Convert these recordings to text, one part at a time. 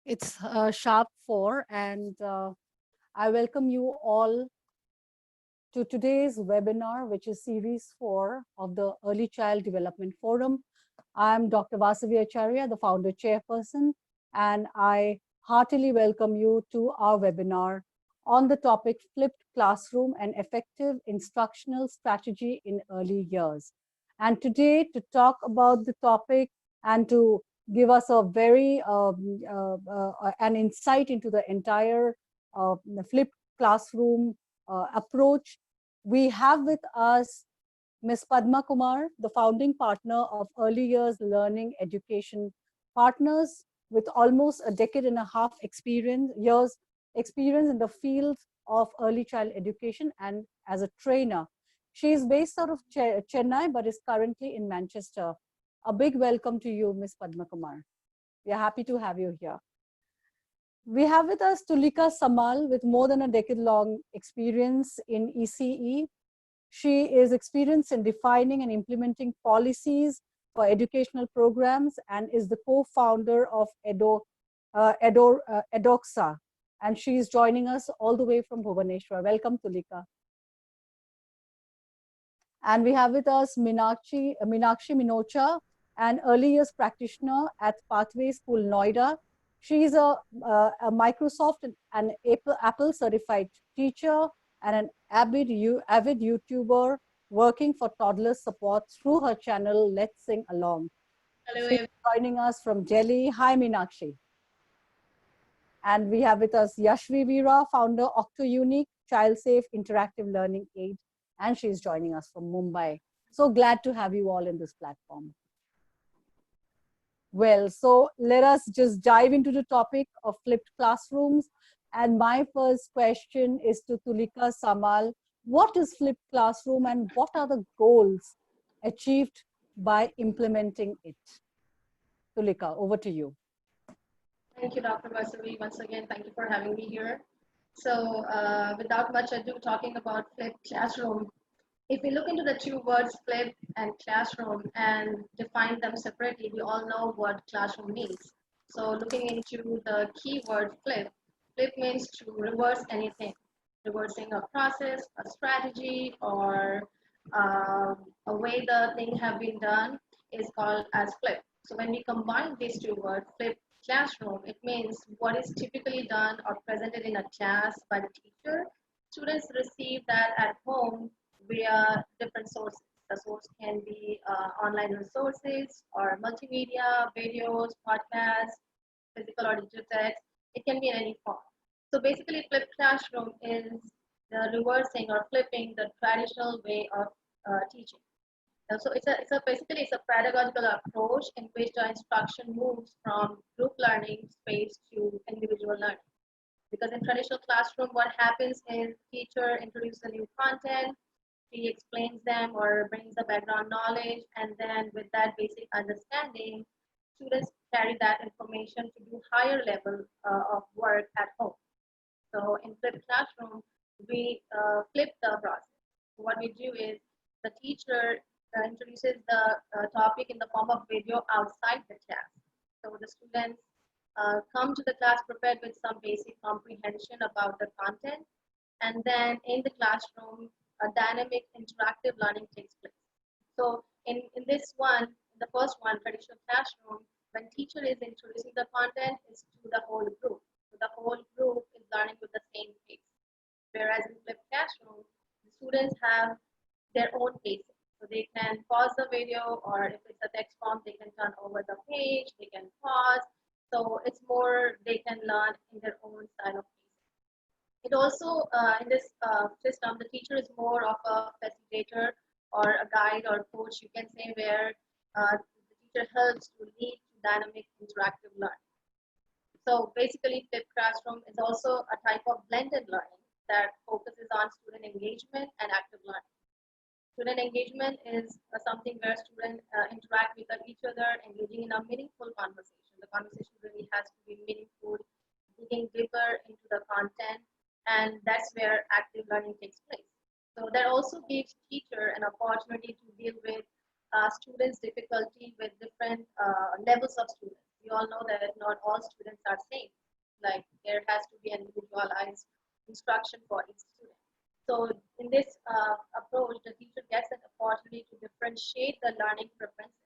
It's sharp 4, and I welcome you all to today's webinar, which is series 4 of the Early Child Development Forum. I'm Dr. Vasavvi Acharjya, the founder chairperson, and I heartily welcome you to our webinar on the topic Flipped Classroom and Effective Instructional Strategy in Early Years. And today, to talk about the topic and to give us a very an insight into the entire flipped classroom approach, we have with us Ms. Padma Kumar, the founding partner of Early Years Learning Education Partners, with almost a decade and a half experience in the field of early child education and as a trainer. She is based out of Chennai, but is currently in Manchester. A big welcome to you, Ms. Padma Kumar. We are happy to have you here. We have with us Tulika Samal with more than a decade-long experience in ECE. She is experienced in defining and implementing policies for educational programs and is the co-founder of Eddoxa. And she is joining us all the way from Bhubaneswar. Welcome, Tulika. And we have with us Meenakshi Minocha, an early years practitioner at Pathway School, Noida. She is a Microsoft and Apple certified teacher and an avid YouTuber working for toddler support through her channel, Let's Sing Along. Hello. She's joining us from Delhi. Hi, Meenakshi. And we have with us Yashvi Vira, founder Octo-Unique, child-safe interactive learning aid. And she's joining us from Mumbai. So glad to have you all in this platform. Well, so let us just dive into the topic of flipped classrooms. And my first question is to Tulika Samal. What is flipped classroom and what are the goals achieved by implementing it? Tulika, over to you. Thank you, Dr. Vasavvi. Once again, thank you for having me here. So without much ado, talking about flipped classroom, if we look into the two words flip and classroom and define them separately, we all know what classroom means. So looking into the keyword flip means to reverse anything, reversing a process, a strategy, or a way the thing have been done is called as flip. So when we combine these two words, flip, classroom, it means what is typically done or presented in a class by the teacher. Students receive that at home via different sources. The source can be online resources or multimedia, videos, podcasts, physical or digital text. It can be in any form. So basically, flipped classroom is the reversing or flipping the traditional way of teaching. So basically it's a pedagogical approach in which the instruction moves from group learning space to individual learning. Because in traditional classroom, what happens is teacher introduces a new content, he explains them or brings the background knowledge, and then with that basic understanding, students carry that information to do higher level of work at home. So in flipped classroom, we flip the process. What we do is the teacher introduces the topic in the form of video outside the class. So the students come to the class prepared with some basic comprehension about the content, and then in the classroom, a dynamic interactive learning takes place. So in this one, the first one, traditional classroom, when teacher is introducing the content, is to the whole group. So the whole group is learning with the same pace. Whereas in flipped classroom, the students have their own pacing. So they can pause the video, or if it's a text form, they can turn over the page, they can pause. So it's more, they can learn in their own style of pacing. It also, in this system, the teacher is more of a facilitator or a guide or coach, you can say, where the teacher helps to lead to dynamic interactive learning. So basically, flipped classroom is also a type of blended learning that focuses on student engagement and active learning. Student engagement is something where students interact with each other, engaging in a meaningful conversation. The conversation really has to be meaningful, digging deeper into the content, and that's where active learning takes place. So that also gives teacher an opportunity to deal with students' difficulty with different levels of students. we all know that not all students are same. Like there has to be individualized instruction for each student. So in this approach, the teacher gets an opportunity to differentiate the learning preferences.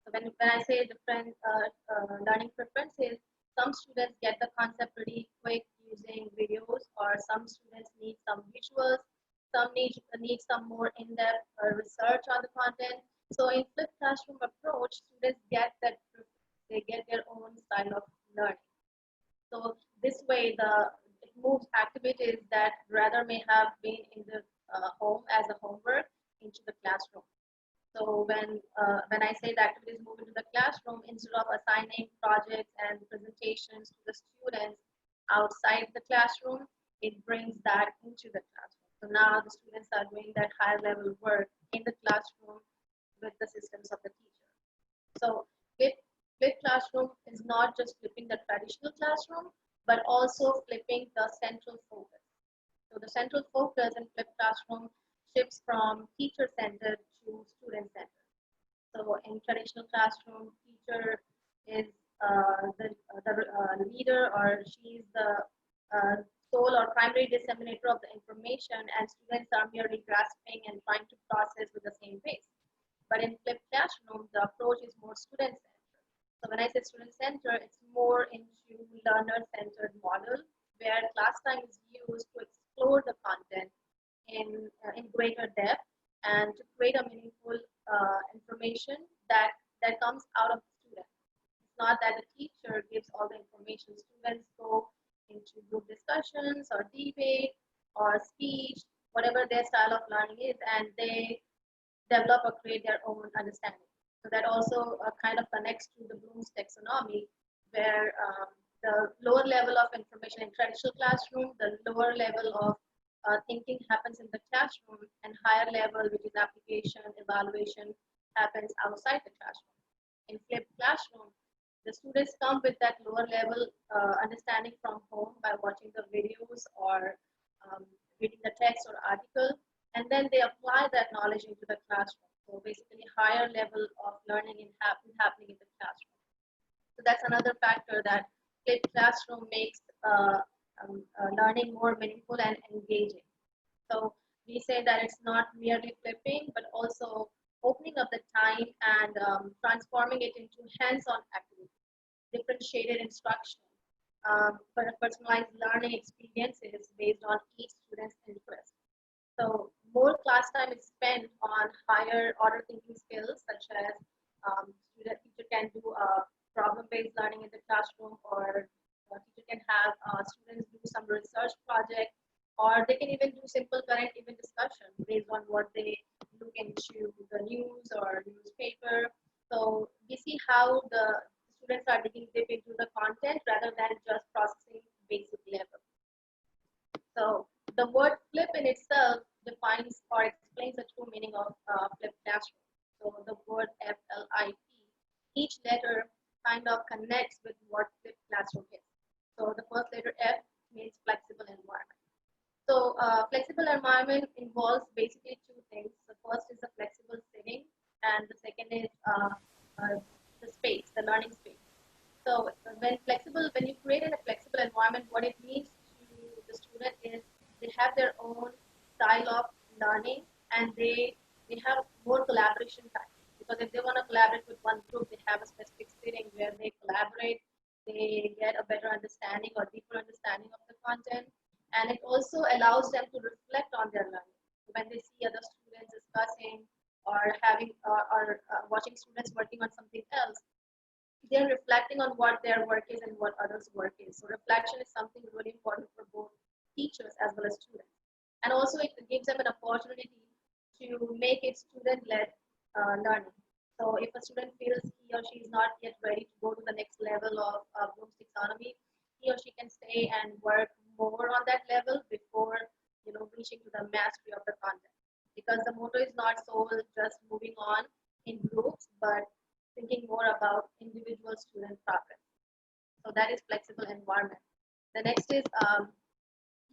So when I say different learning preferences, some students get the concept pretty quick using videos, or some students need some visuals, some need some more in-depth research on the content. So in flipped classroom approach, students get that they get their own style of learning. So this way, it moves activities that rather may have been in the home as a homework into the classroom. So when I say the activities move into the classroom, instead of assigning projects and presentations to the students outside the classroom, it brings that into the classroom. So now the students are doing that higher level work in the classroom with the systems of the teacher. So flipped classroom is not just flipping the traditional classroom, but also flipping the central focus. So the central focus in flipped classroom shifts from teacher-centered to student-centered. So in traditional classroom, teacher is the leader, or she's the sole or primary disseminator of the information, and students are merely grasping and trying to process with the same pace. But in flipped classroom, the approach is more student-centered. So when I say student-centered, it's more into learner-centered model, where class time is used to explore the content in greater depth and to create a meaningful information that comes out of the student. It's not that the teacher gives all the information. Students go into group discussions or debate or speech, whatever their style of learning is, and they develop or create their own understanding. So that also kind of connects to the Bloom's taxonomy, where the lower level of information in traditional classroom, the lower level of thinking happens in the classroom, and higher level, which is application, evaluation, happens outside the classroom. In flipped classroom, the students come with that lower level understanding from home by watching the videos or reading the text or article, and then they apply that knowledge into the classroom. So basically, higher level of learning is happening in the classroom. So that's another factor that flipped classroom makes learning more meaningful and engaging. So we say that it's not merely flipping, but also opening up the time and transforming it into hands-on activity, differentiated instruction, personalized learning experiences based on each student's interest. So more class time is spent on higher order thinking skills, such as teacher can do problem-based learning in the classroom, or teacher can have students do some research project, or they can even do simple current event discussion based on what they look into the news or newspaper. So we see how the students are digging deep into the content rather than just processing basic level. So the word flip in itself defines or explains the true meaning of flipped classroom. So the word FLIP, each letter kind of connects with what flipped classroom is. So the first letter F means flexible environment. So flexible environment involves basically two things. The first is the flexible sitting, and the second is the space, the learning space. So when you create a flexible environment, what it means to the student is they have their own style of learning, and they have more collaboration time. Because if they want to collaborate with one group, they have a specific sitting where they collaborate, they get a better understanding or deeper understanding of the content, and it also allows them to reflect on their learning. When they see other students discussing or watching students working on something else, they're reflecting on what their work is and what others' work is. So reflection is something really important for both teachers as well as students. And also it gives them an opportunity to make it student-led learning. So if a student feels he or she is not yet ready to go to the next level of Bloom's taxonomy, he or she can stay and work more on that level before reaching to the mastery of the content. Because the motto is not so just moving on in groups, but thinking more about individual student progress. So that is flexible environment. The next is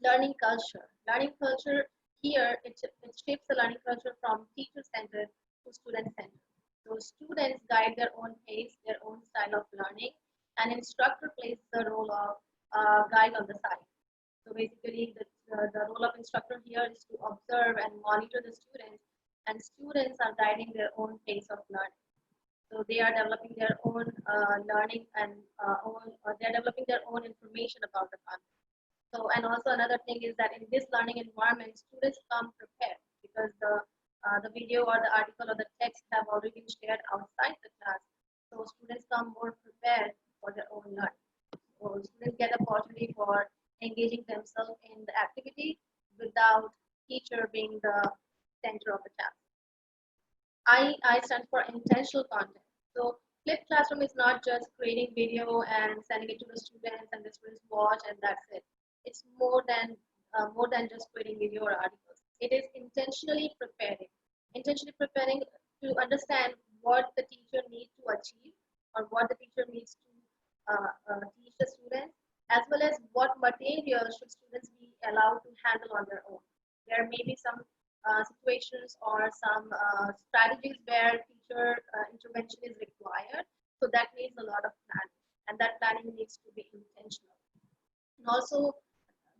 learning culture. Learning culture here, it shapes the learning culture from teacher-centered to student-centered. So students guide their own pace, their own style of learning, An instructor plays the role of guide on the side. So basically, the role of instructor here is to observe and monitor the students, and students are guiding their own pace of learning. So they are developing their own learning and they are developing their own information about the content. So, and also another thing is that in this learning environment, students come prepared because the video or the article or the text have already been shared outside the class. So students come more prepared for their own learning. So students get opportunity for engaging themselves in the activity without teacher being the center of the class. I stand for intentional content. So flipped classroom is not just creating video and sending it to the students and the students watch and that's it. It's more than just creating video or articles. It is intentionally preparing to understand what the teacher needs to achieve or what the teacher needs to teach the students, as well as what material should students be allowed to handle on their own. There may be some situations or some strategies where teacher intervention is required. So that needs a lot of planning, and that planning needs to be intentional. And also,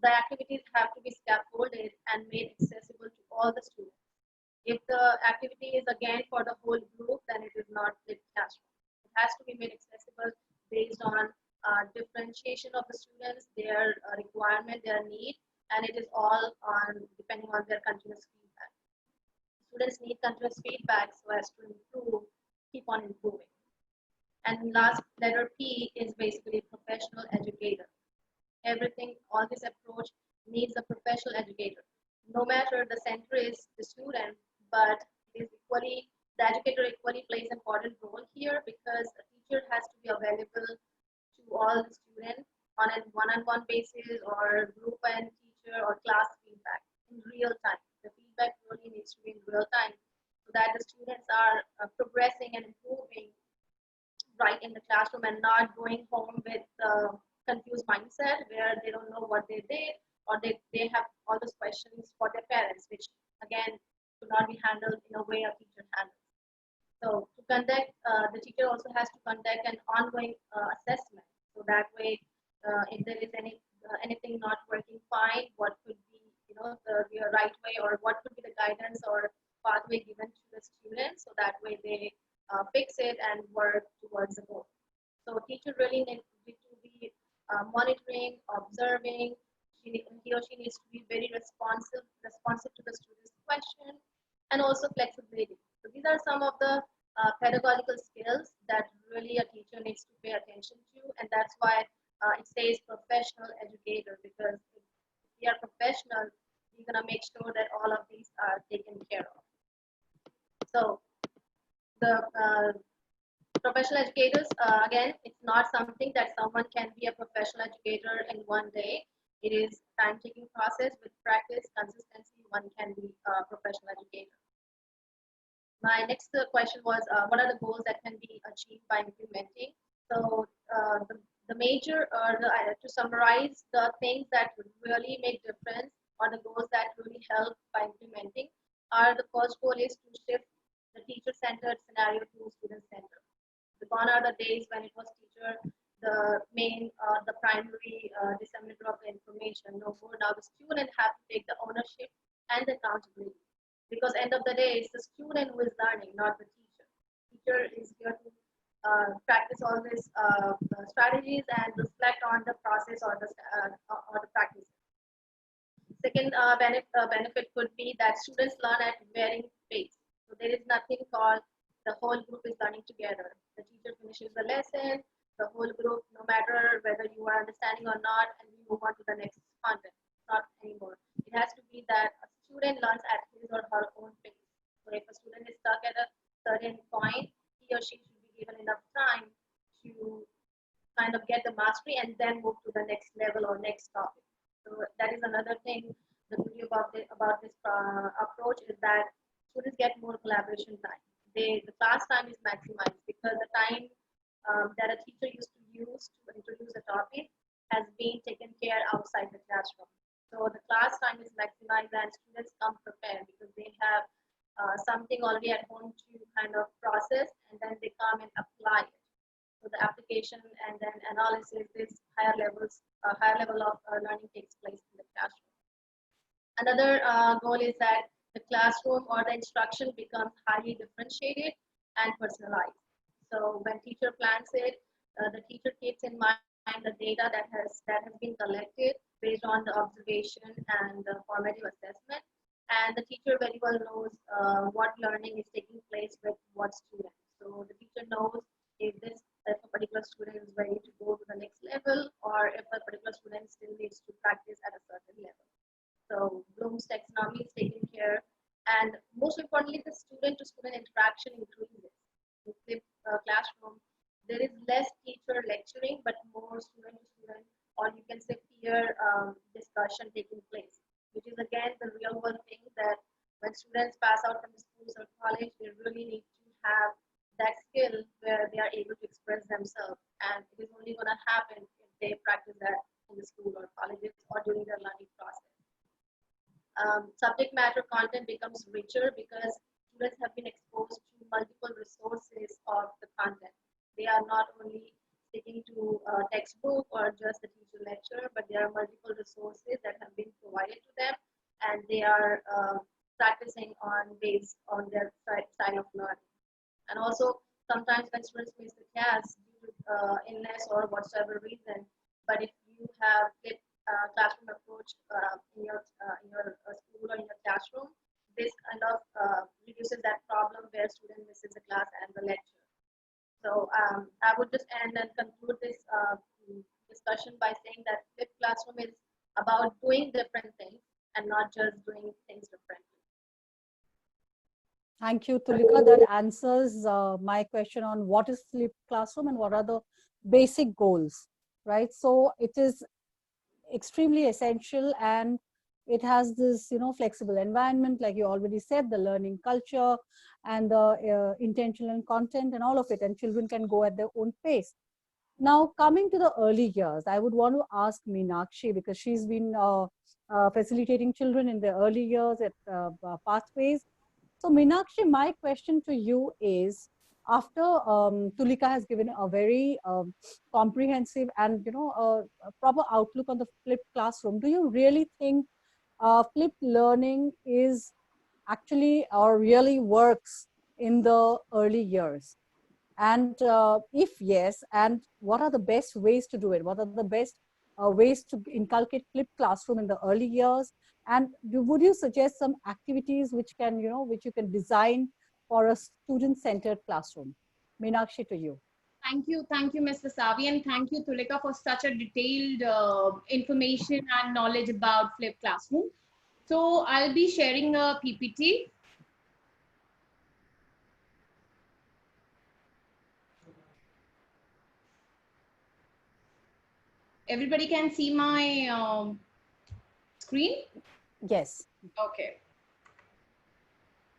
the activities have to be scaffolded and made accessible to all the students. If the activity is again for the whole group, then it is not flipped classroom. It has to be made accessible based on differentiation of the students, their requirement, their need, and it is all on depending on their continuous feedback. Students need continuous feedback so as to improve, keep on improving. And last letter P is basically professional educator. Everything, all this approach needs a professional educator. No matter the center is the student, but it is equally, the educator equally plays an important role here because a teacher has to be available to all the students on a one-on-one basis or group and teacher or class feedback in real time. The feedback really needs to be in real time so that the students are progressing and improving right in the classroom and not going home with confused mindset where they don't know what they did or they have all those questions for their parents, which again could not be handled in a way a teacher handles. So to conduct, the teacher also has to conduct an ongoing assessment. So that way, if there is anything not working fine, what could be the right way or what could be the guidance or pathway given to the students, so that way they fix it and work towards the goal. So teacher really needs to be monitoring, observing. He or she needs to be very responsive to the student's question, and also flexibility. So these are some of the pedagogical skills that really a teacher needs to pay attention to, and that's why it says professional educator, because if we are professional, we're gonna make sure that all of these are taken care of. So the professional educators, again, it's not something that someone can be a professional educator in one day. It is a time-taking process. With practice, consistency, one can be a professional educator. My next question was, what are the goals that can be achieved by implementing? So the major, to summarize the things that really make difference or the goals that really help by implementing are, the first goal is to shift the teacher-centered scenario to student-centered. Gone are the days when it was teacher, the main, the primary disseminator of the information. No more. Now the student have to take the ownership and the accountability. Because end of the day, it's the student who is learning, not the teacher. Teacher is here to practice all these strategies and reflect on the process or the practice. Second benefit could be that students learn at varying pace. So there is nothing called the whole group is learning together. The teacher finishes the lesson, the whole group, no matter whether you are understanding or not, and we move on to the next content. Not anymore. It has to be that a student learns at his or her own pace. So if a student is stuck at a certain point, he or she should be given enough time to kind of get the mastery and then move to the next level or next topic. So that is another thing. The beauty about this approach is that students get more collaboration time. The class time is maximized because the time that a teacher used to use to introduce a topic has been taken care outside the classroom. So the class time is maximized and students come prepared because they have something already at home to kind of process, and then they come and apply it. So the application and then analysis, this higher level of learning takes place in the classroom. Another goal is that the classroom or the instruction becomes highly differentiated and personalized. So when teacher plans it, the teacher keeps in mind the data that has been collected based on the observation and the formative assessment, and the teacher very well knows what learning is taking place with what student. So the teacher knows if a particular student is ready to go to the next level, or if a particular student still needs to practice at a certain level. So Bloom's taxonomy is taken care, and most importantly, the student-to-student interaction increases. In flipped classroom, there is less teacher lecturing, but more student-to-student, or you can say peer discussion taking place, which is again the real-world thing that when students pass out from the schools or college, they really need to have that skill where they are able to express themselves, and it is only going to happen if they practice that in the school or colleges or during their learning process. Subject matter content becomes richer because students have been exposed to multiple resources of the content. They are not only sticking to a textbook or just a teacher lecture, but there are multiple resources that have been provided to them, and they are practicing on based on their style of learning. And also, sometimes when students miss the class due to illness or whatsoever reason, but if you have flipped classroom approach in your school or in your classroom, this kind of reduces that problem where student misses the class and the lecture. So I would just end and conclude this discussion by saying that flipped classroom is about doing different things and not just doing things differently. Thank you, Tulika. That answers my question on what is flipped classroom and what are the basic goals, right? So it is extremely essential, and it has this flexible environment, like you already said, the learning culture and the intentional content and all of it, and children can go at their own pace. Now, coming to the early years, I would want to ask Meenakshi, because she's been facilitating children in the early years at pathways. So Meenakshi, my question to you is, after Tulika has given a very comprehensive and a proper outlook on the flipped classroom, do you really think flipped learning is actually or really works in the early years? And if yes, and what are the best ways to do it? What are the best ways to inculcate flipped classroom in the early years? And would you suggest some activities which can, which you can design for a student-centered classroom? Meenakshi, to you. Thank you, Ms. Vasavvi, and thank you, Tulika, for such a detailed information and knowledge about flipped classroom. So I'll be sharing a PPT. Everybody can see my screen? Yes. Okay.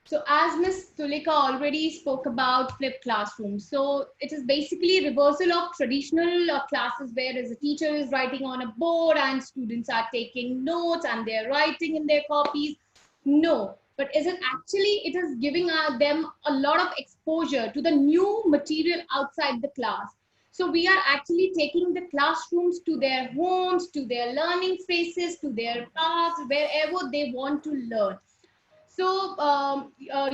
So as Ms. Tulika already spoke about flipped classroom, so it is basically reversal of traditional classes where as a teacher is writing on a board and students are taking notes and they're writing in their copies. No, but is it actually, it is giving them a lot of exposure to the new material outside the class. So we are actually taking the classrooms to their homes, to their learning spaces, to their parks, wherever they want to learn. So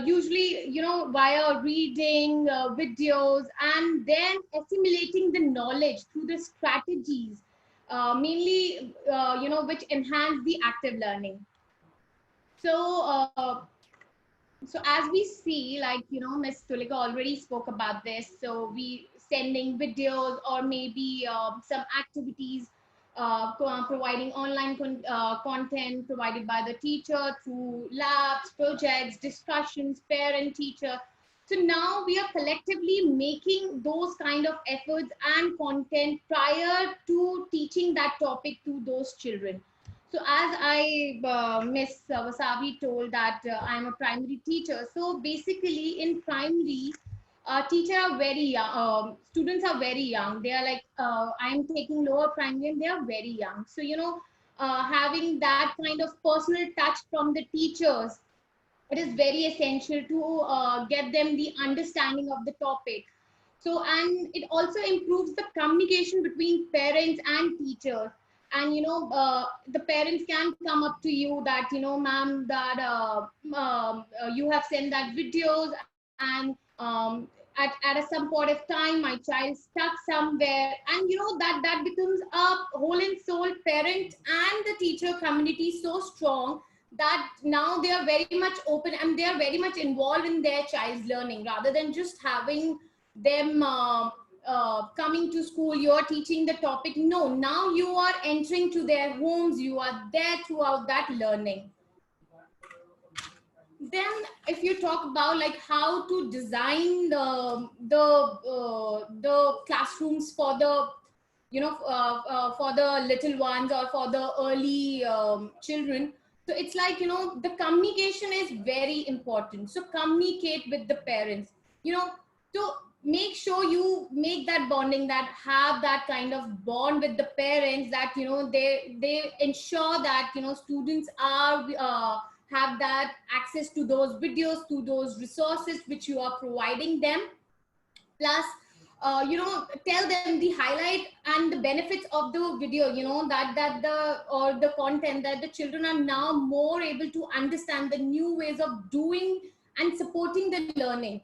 usually, via reading videos and then assimilating the knowledge through the strategies, mainly, which enhance the active learning. So, so as we see, like, Ms. Tulika already spoke about this. So we sending videos or maybe some activities, providing online content provided by the teacher through labs, projects, discussions, parent teacher. So now we are collectively making those kind of efforts and content prior to teaching that topic to those children. So as Miss Vasavvi told that I'm a primary teacher. So basically in primary, teachers are very young, students are very young. They are like, I'm taking lower primary and they are very young. So, having that kind of personal touch from the teachers, it is very essential to get them the understanding of the topic. So, and it also improves the communication between parents and teachers. And the parents can come up to you that, ma'am, that you have sent that videos, and at some point of time my child stuck somewhere, and that becomes a whole and soul parent and the teacher community so strong that now they are very much open and they are very much involved in their child's learning, rather than just having them coming to school, you're teaching the topic. No, now you are entering to their homes, you are there throughout that learning. Then if you talk about like how to design the classrooms for the for the little ones or for the early children, so it's like the communication is very important. So communicate with the parents, to make sure you make that bonding, that have that kind of bond with the parents, that they ensure that students are have that access to those videos, to those resources which you are providing them. Plus tell them the highlight and the benefits of the video, that the or the content, that the children are now more able to understand the new ways of doing and supporting the learning.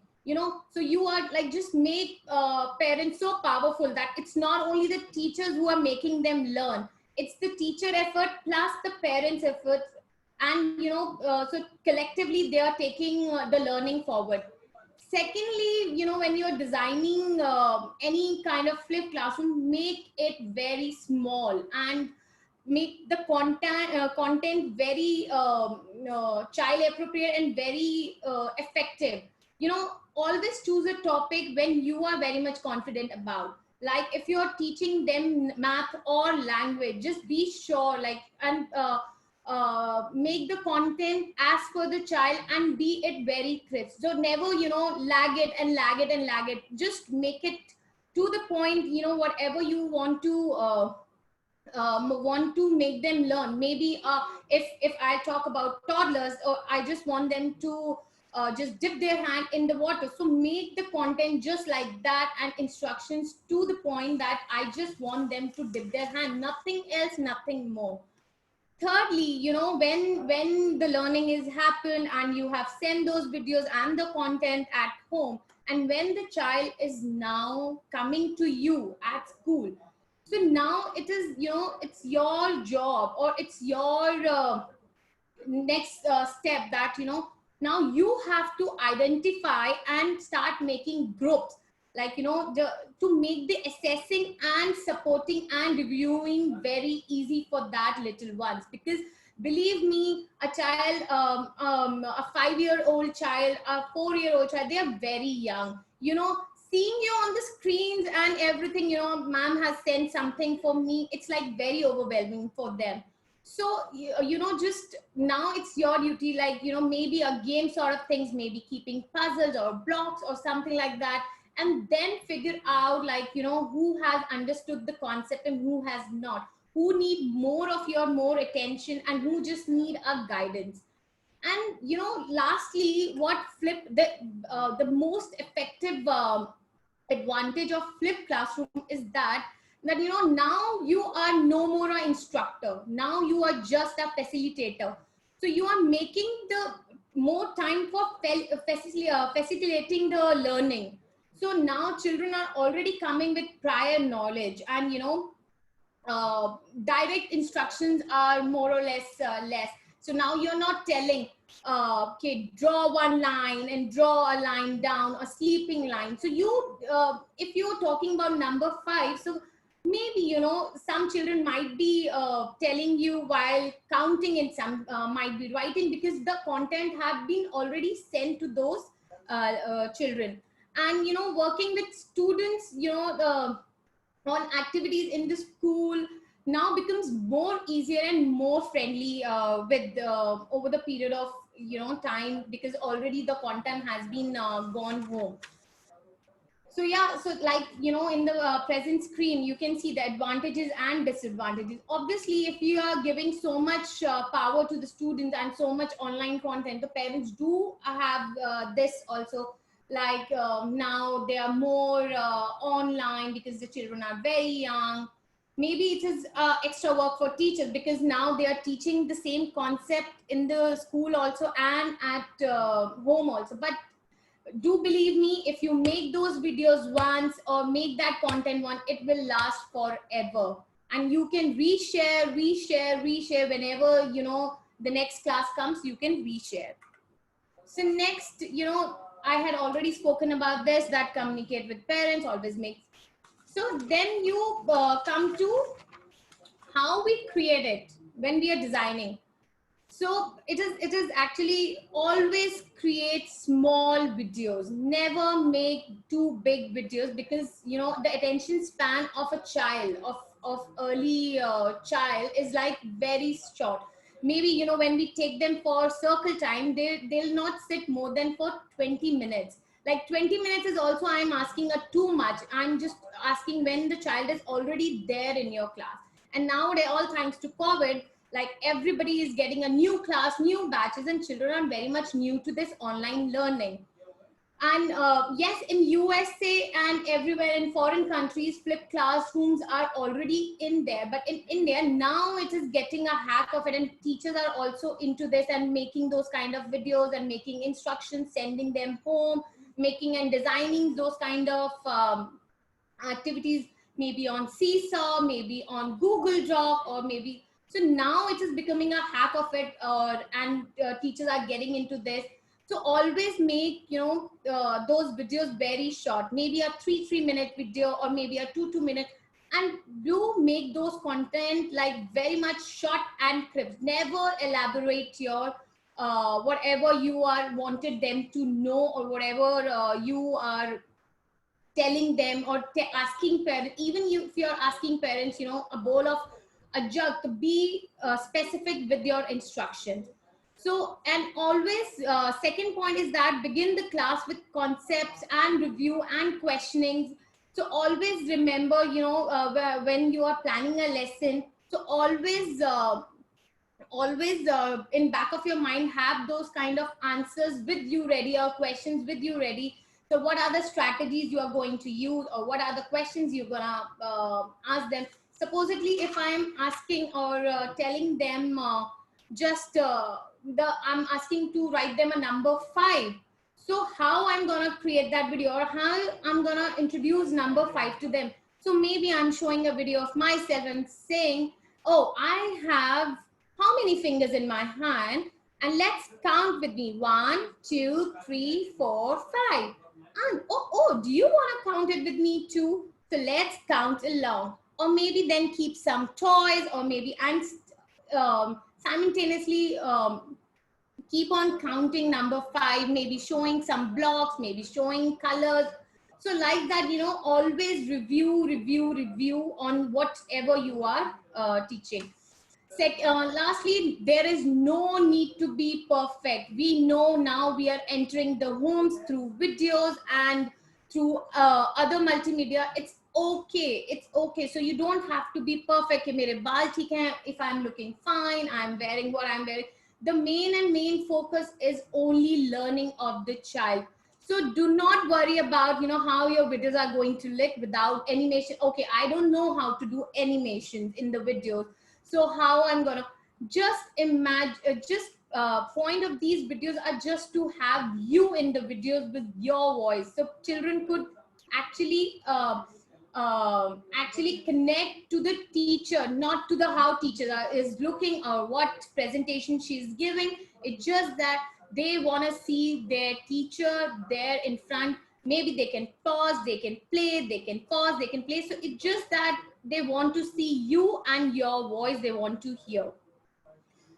So you are like, just make parents so powerful that it's not only the teachers who are making them learn, it's the teacher effort plus the parents effort. And so collectively they are taking the learning forward. Secondly, when you're designing any kind of flipped classroom, make it very small and make the content very child appropriate and very effective. Always choose a topic when you are very much confident about. Like if you're teaching them math or language, just be sure, like, and make the content as per the child and be it very crisp. So never lag it and lag it and lag it. Just make it to the point. Whatever you want to make them learn. Maybe if I talk about toddlers, or I just want them to just dip their hand in the water, so make the content just like that, and instructions to the point that I just want them to dip their hand, nothing else, nothing more. Thirdly, when the learning is happened and you have sent those videos and the content at home, and when the child is now coming to you at school, so now it is it's your job, or it's your next step, that now you have to identify and start making groups, like to make the assessing and supporting and reviewing very easy for that little ones. Because believe me, a child, a 5-year-old child, a 4-year-old child, they are very young. Seeing you on the screens and everything, ma'am has sent something for me, it's like very overwhelming for them. So just now it's your duty, like maybe a game sort of things, maybe keeping puzzles or blocks or something like that, and then figure out, like who has understood the concept and who has not, who need more of your more attention and who just need a guidance. And lastly, what flip the most effective advantage of flipped classroom is that now you are no more an instructor, now you are just a facilitator. So you are making the more time for facilitating the learning. So now children are already coming with prior knowledge, and direct instructions are more or less less. So now you're not telling okay, draw one line and draw a line down, a sleeping line. So you if you're talking about number 5, so maybe some children might be telling you while counting, and some might be writing, because the content have been already sent to those children. And working with students the on activities in the school now becomes more easier and more friendly with over the period of time, because already the content has been gone home. So yeah, so like in the present screen you can see the advantages and disadvantages. Obviously, if you are giving so much power to the students and so much online content, the parents do have this also, Like now they are more online because the children are very young. Maybe it is extra work for teachers because now they are teaching the same concept in the school also and at home also. But do believe me, if you make those videos once or make that content one, it will last forever. And you can reshare whenever, you know, the next class comes, you can reshare. So next, you know, I had already spoken about this, that communicate with parents, always make. So then you come to how we create it when we are designing. So it is actually always create small videos, never make too big videos, because you know the attention span of a child, of early child, is like very short. Maybe, you know, when we take them for circle time, they'll not sit more than for 20 minutes. Like 20 minutes is also, I'm asking a too much. I'm just asking when the child is already there in your class. And nowadays, all thanks to COVID, like everybody is getting a new class, new batches, and children are very much new to this online learning. And yes, in USA and everywhere in foreign countries, flipped classrooms are already in there. But in India, now it is getting a hack of it, and teachers are also into this and making those kind of videos and making instructions, sending them home, making and designing those kind of activities, maybe on Seesaw, maybe on Google Doc, or maybe. So now it is becoming a hack of it, and teachers are getting into this. So always make, you know, those videos very short, maybe a 3 minute video or maybe a 2 minute, and do make those content like very much short and crisp. Never elaborate your whatever you are wanted them to know, or whatever you are telling them, or asking parents. Even you, if you're asking parents, you know, a bowl of a jug, to be specific with your instructions. So, and always second point is that begin the class with concepts and review and questionings. So always remember, you know, when you are planning a lesson, so always in back of your mind, have those kind of answers with you ready, or questions with you ready. So what are the strategies you are going to use, or what are the questions you're gonna ask them? Supposedly, if I'm asking or telling them just I'm asking to write them a number 5, so how I'm gonna create that video, or how I'm gonna introduce number 5 to them? So maybe I'm showing a video of myself and saying, oh, I have how many fingers in my hand, and let's count with me. 1, 2, 3, 4, 5. And oh, do you want to count it with me too? So let's count along. Or maybe then keep some toys, or maybe and simultaneously keep on counting number 5, maybe showing some blocks, maybe showing colors. So like that, you know, always review on whatever you are teaching. Lastly, there is no need to be perfect. We know now we are entering the homes through videos and through other multimedia. It's okay. It's okay. So you don't have to be perfect. If I'm looking fine, I'm wearing what I'm wearing. The main focus is only learning of the child. So do not worry about, you know, how your videos are going to look without animation. Okay, I don't know how to do animations in the videos. So how I'm gonna just imagine, point of these videos are just to have you in the videos with your voice. So children could actually actually connect to the teacher, not to the how teacher is looking or what presentation she's giving. It's just that they want to see their teacher there in front. Maybe they can pause, they can play, they can pause, they can play. So it's just that they want to see you and your voice they want to hear.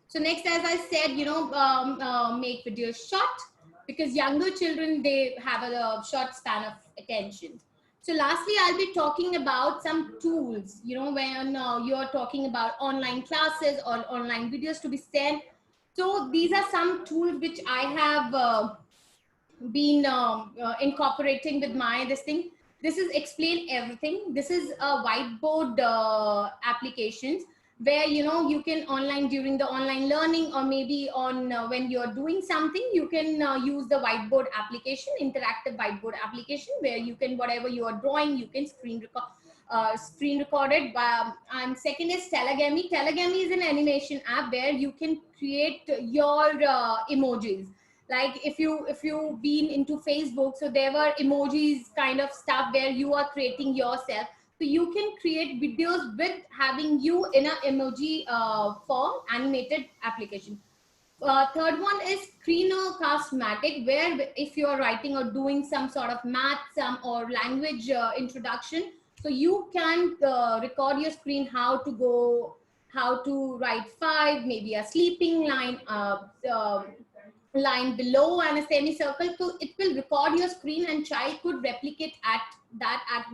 So next, as I said, you know, make videos short, because younger children, they have a short span of attention. So lastly, I'll be talking about some tools, you know, when you're talking about online classes or online videos to be sent. So these are some tools which I have been incorporating with my this thing. This is explain everything. This is a whiteboard applications. where you can online during the online learning, or maybe on when you're doing something, you can use the whiteboard application, interactive whiteboard application, where you can, whatever you are drawing, you can screen record it. And second is Telegami. Telegami is an animation app where you can create your emojis. Like if you've been into Facebook, so there were emojis kind of stuff where you are creating yourself. So you can create videos with having you in an emoji form, animated application. Third one is Screencast-matic, where if you're writing or doing some sort of math, or language introduction, so you can record your screen, how to write 5, maybe a sleeping line, line below, and a semicircle. So it will record your screen, and child could replicate at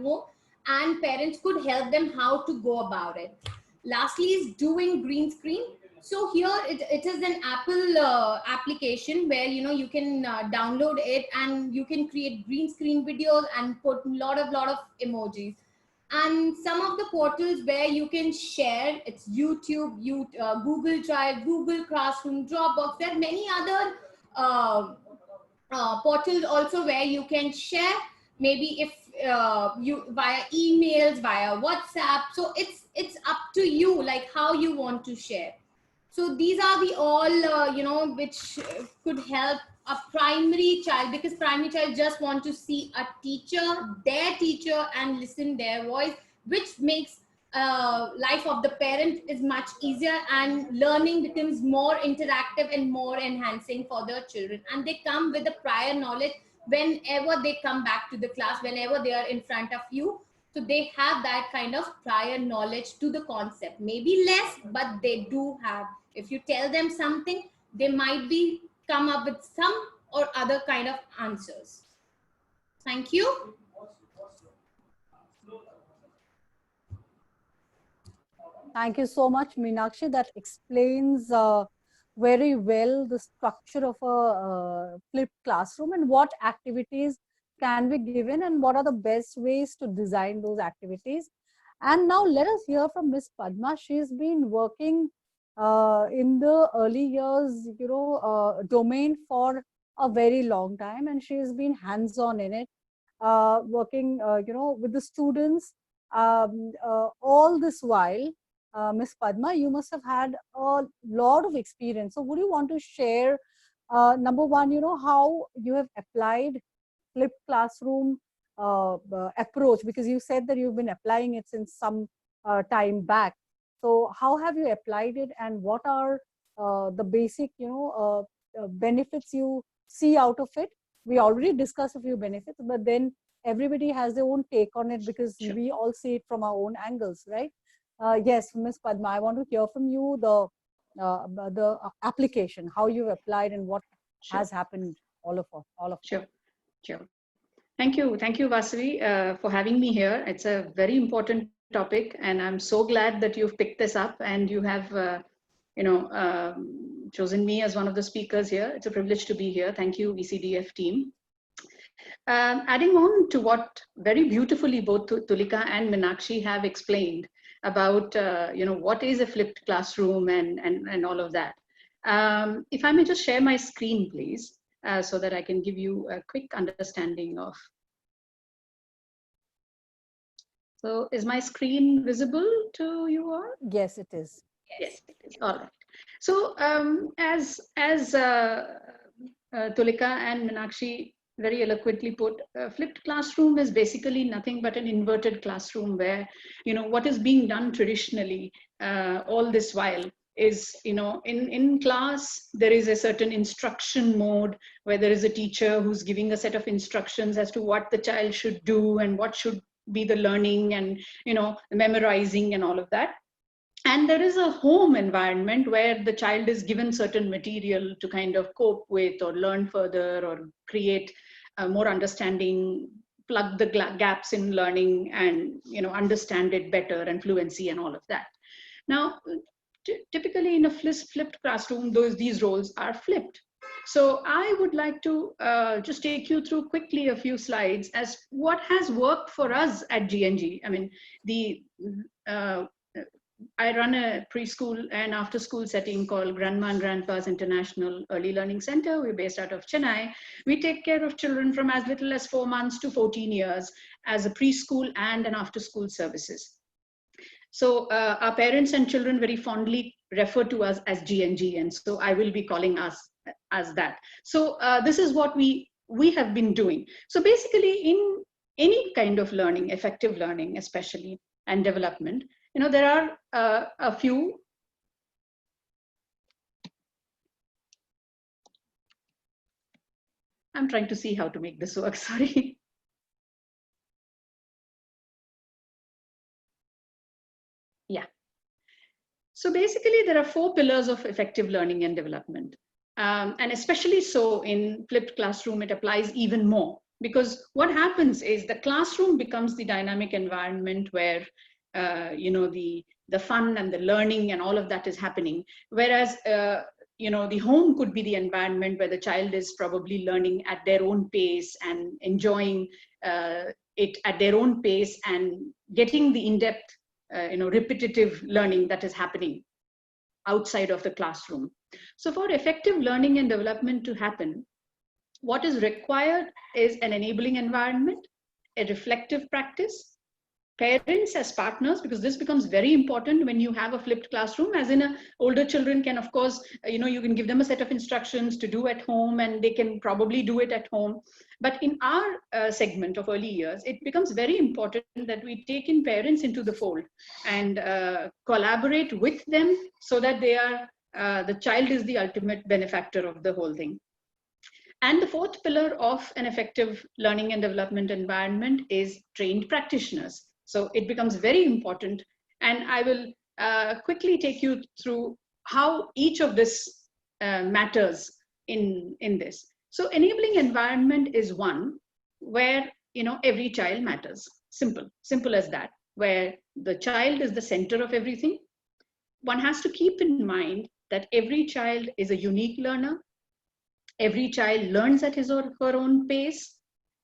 home, and parents could help them how to go about it. Lastly is doing green screen. So here it is an Apple application where you can download it, and you can create green screen videos and put lot of emojis. And some of the portals where you can share, it's YouTube, Google Drive, Google Classroom, Dropbox. There are many other portals also where you can share, maybe if you via emails, via WhatsApp. So it's up to you, like how you want to share. So these are the all which could help a primary child, because primary child just want to see a teacher, their teacher, and listen their voice, which makes life of the parent is much easier, and learning becomes more interactive and more enhancing for the children. And they come with a prior knowledge whenever they come back to the class, whenever they are in front of you. So they have that kind of prior knowledge to the concept, maybe less, but they do have. If you tell them something, they might be come up with some or other kind of answers. Thank you. Thank you so much, Meenakshi. That explains very well the structure of a flipped classroom and what activities can be given and what are the best ways to design those activities. And now let us hear from Miss Padma. She's been working in the early years, domain for a very long time, and she's been hands-on in it, working, with the students all this while. Miss Padma, you must have had a lot of experience. So would you want to share, number one, how you have applied flipped classroom approach, because you said that you've been applying it since some time back. So how have you applied it, and what are the basic, benefits you see out of it? We already discussed a few benefits, but then everybody has their own take on it, because Sure. we all see it from our own angles, right? Yes, Ms. Padma, I want to hear from you the application, how you've applied and what Sure. has happened, all of. Sure. Thank you, Vasavvi, for having me here. It's a very important topic, and I'm so glad that you've picked this up and you have, chosen me as one of the speakers here. It's a privilege to be here. Thank you, ECDF team. Adding on to what very beautifully both Tulika and Meenakshi have explained about, what is a flipped classroom and all of that. If I may just share my screen, please, so that I can give you a quick understanding of. So is my screen visible to you all? Yes, it is. Yes, it is. All right. So as Tulika and Meenakshi very eloquently put, flipped classroom is basically nothing but an inverted classroom where, what is being done traditionally all this while is, in class, there is a certain instruction mode where there is a teacher who's giving a set of instructions as to what the child should do and what should be the learning and, memorizing and all of that. And there is a home environment where the child is given certain material to kind of cope with or learn further or create more understanding, plug the gaps in learning and, understand it better and fluency and all of that. Now, typically in a flipped classroom, these roles are flipped. So I would like to just take you through quickly a few slides as what has worked for us at GNG. I mean, I run a preschool and after school setting called Grandma and Grandpa's International Early Learning Center. We're based out of Chennai. We take care of children from as little as 4 months to 14 years as a preschool and an after school services. So our parents and children very fondly refer to us as GNG, and so I will be calling us as that. So this is what we have been doing. So basically, in any kind of learning, effective learning especially, and development, there are a few. I'm trying to see how to make this work, sorry. Yeah. So basically, there are 4 pillars of effective learning and development. And especially so in flipped classroom, it applies even more. Because what happens is the classroom becomes the dynamic environment where the fun and the learning and all of that is happening. Whereas the home could be the environment where the child is probably learning at their own pace and enjoying it at their own pace and getting the in-depth, repetitive learning that is happening outside of the classroom. So for effective learning and development to happen, what is required is an enabling environment, a reflective practice, parents as partners, because this becomes very important when you have a flipped classroom, as in older children can, of course, you can give them a set of instructions to do at home and they can probably do it at home. But in our segment of early years, it becomes very important that we take in parents into the fold and collaborate with them so that they are, the child is the ultimate benefactor of the whole thing. And the 4th pillar of an effective learning and development environment is trained practitioners. So it becomes very important. And I will quickly take you through how each of this matters in this. So enabling environment is one where, every child matters. Simple as that, where the child is the center of everything. One has to keep in mind that every child is a unique learner. Every child learns at his or her own pace,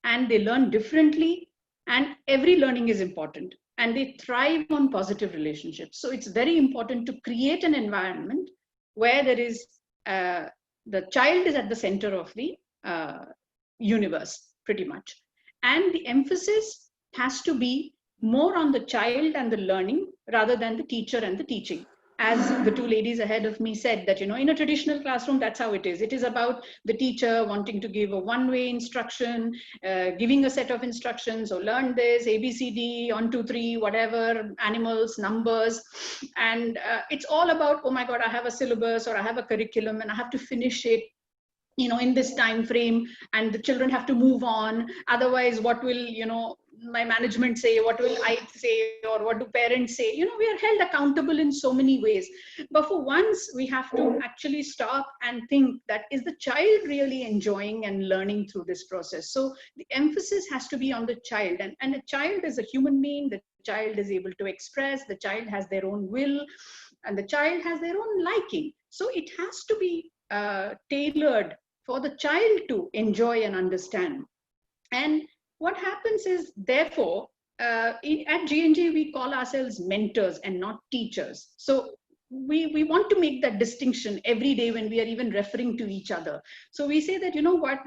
and they learn differently, and every learning is important, and they thrive on positive relationships. So it's very important to create an environment where there is, the child is at the center of the universe, pretty much. And the emphasis has to be more on the child and the learning rather than the teacher and the teaching. As the 2 ladies ahead of me said that, in a traditional classroom, that's how it is. It is about the teacher wanting to give a one-way instruction, giving a set of instructions, or learn this, ABCD, 1, 2, 3, whatever, animals, numbers. And it's all about, oh my God, I have a syllabus or I have a curriculum and I have to finish it, in this time frame, and the children have to move on. Otherwise, what will, my management say, what will I say, or what do parents say? We are held accountable in so many ways. But for once, we have to actually stop and think that, is the child really enjoying and learning through this process? So the emphasis has to be on the child. And a child is a human being. The child is able to express. The child has their own will. And the child has their own liking. So it has to be tailored for the child to enjoy and understand. And what happens is, therefore, at GNG, we call ourselves mentors and not teachers. So we want to make that distinction every day when we are even referring to each other. So we say that,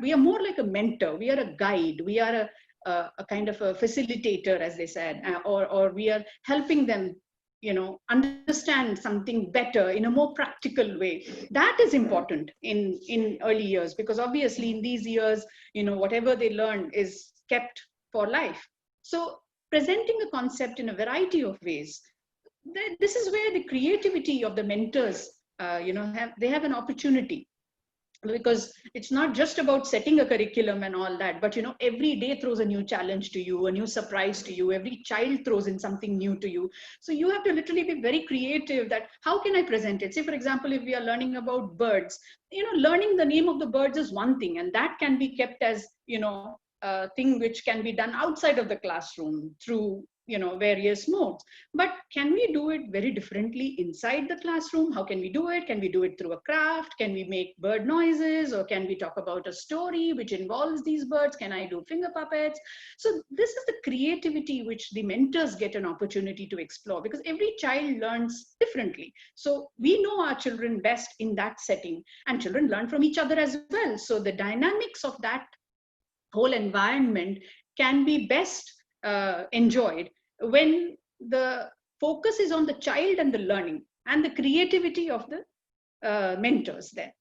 we are more like a mentor. We are a guide. We are a kind of a facilitator, as they said, or we are helping them, understand something better in a more practical way. That is important in early years, because obviously in these years, whatever they learn is kept for life. So presenting a concept in a variety of ways, this is where the creativity of the mentors, they have an opportunity. Because it's not just about setting a curriculum and all that, but every day throws a new challenge to you, a new surprise to you. Every child throws in something new to you. So you have to literally be very creative that, how can I present it? Say, for example, if we are learning about birds, learning the name of the birds is one thing, and that can be kept as, a thing which can be done outside of the classroom through various modes. But can we do it very differently inside the classroom? How can we do it? Can we do it through a craft? Can we make bird noises? Or can we talk about a story which involves these birds? Can I do finger puppets? So this is the creativity which the mentors get an opportunity to explore, because every child learns differently. So we know our children best in that setting, and children learn from each other as well. So the dynamics of that whole environment can be best enjoyed when the focus is on the child and the learning and the creativity of the mentors there.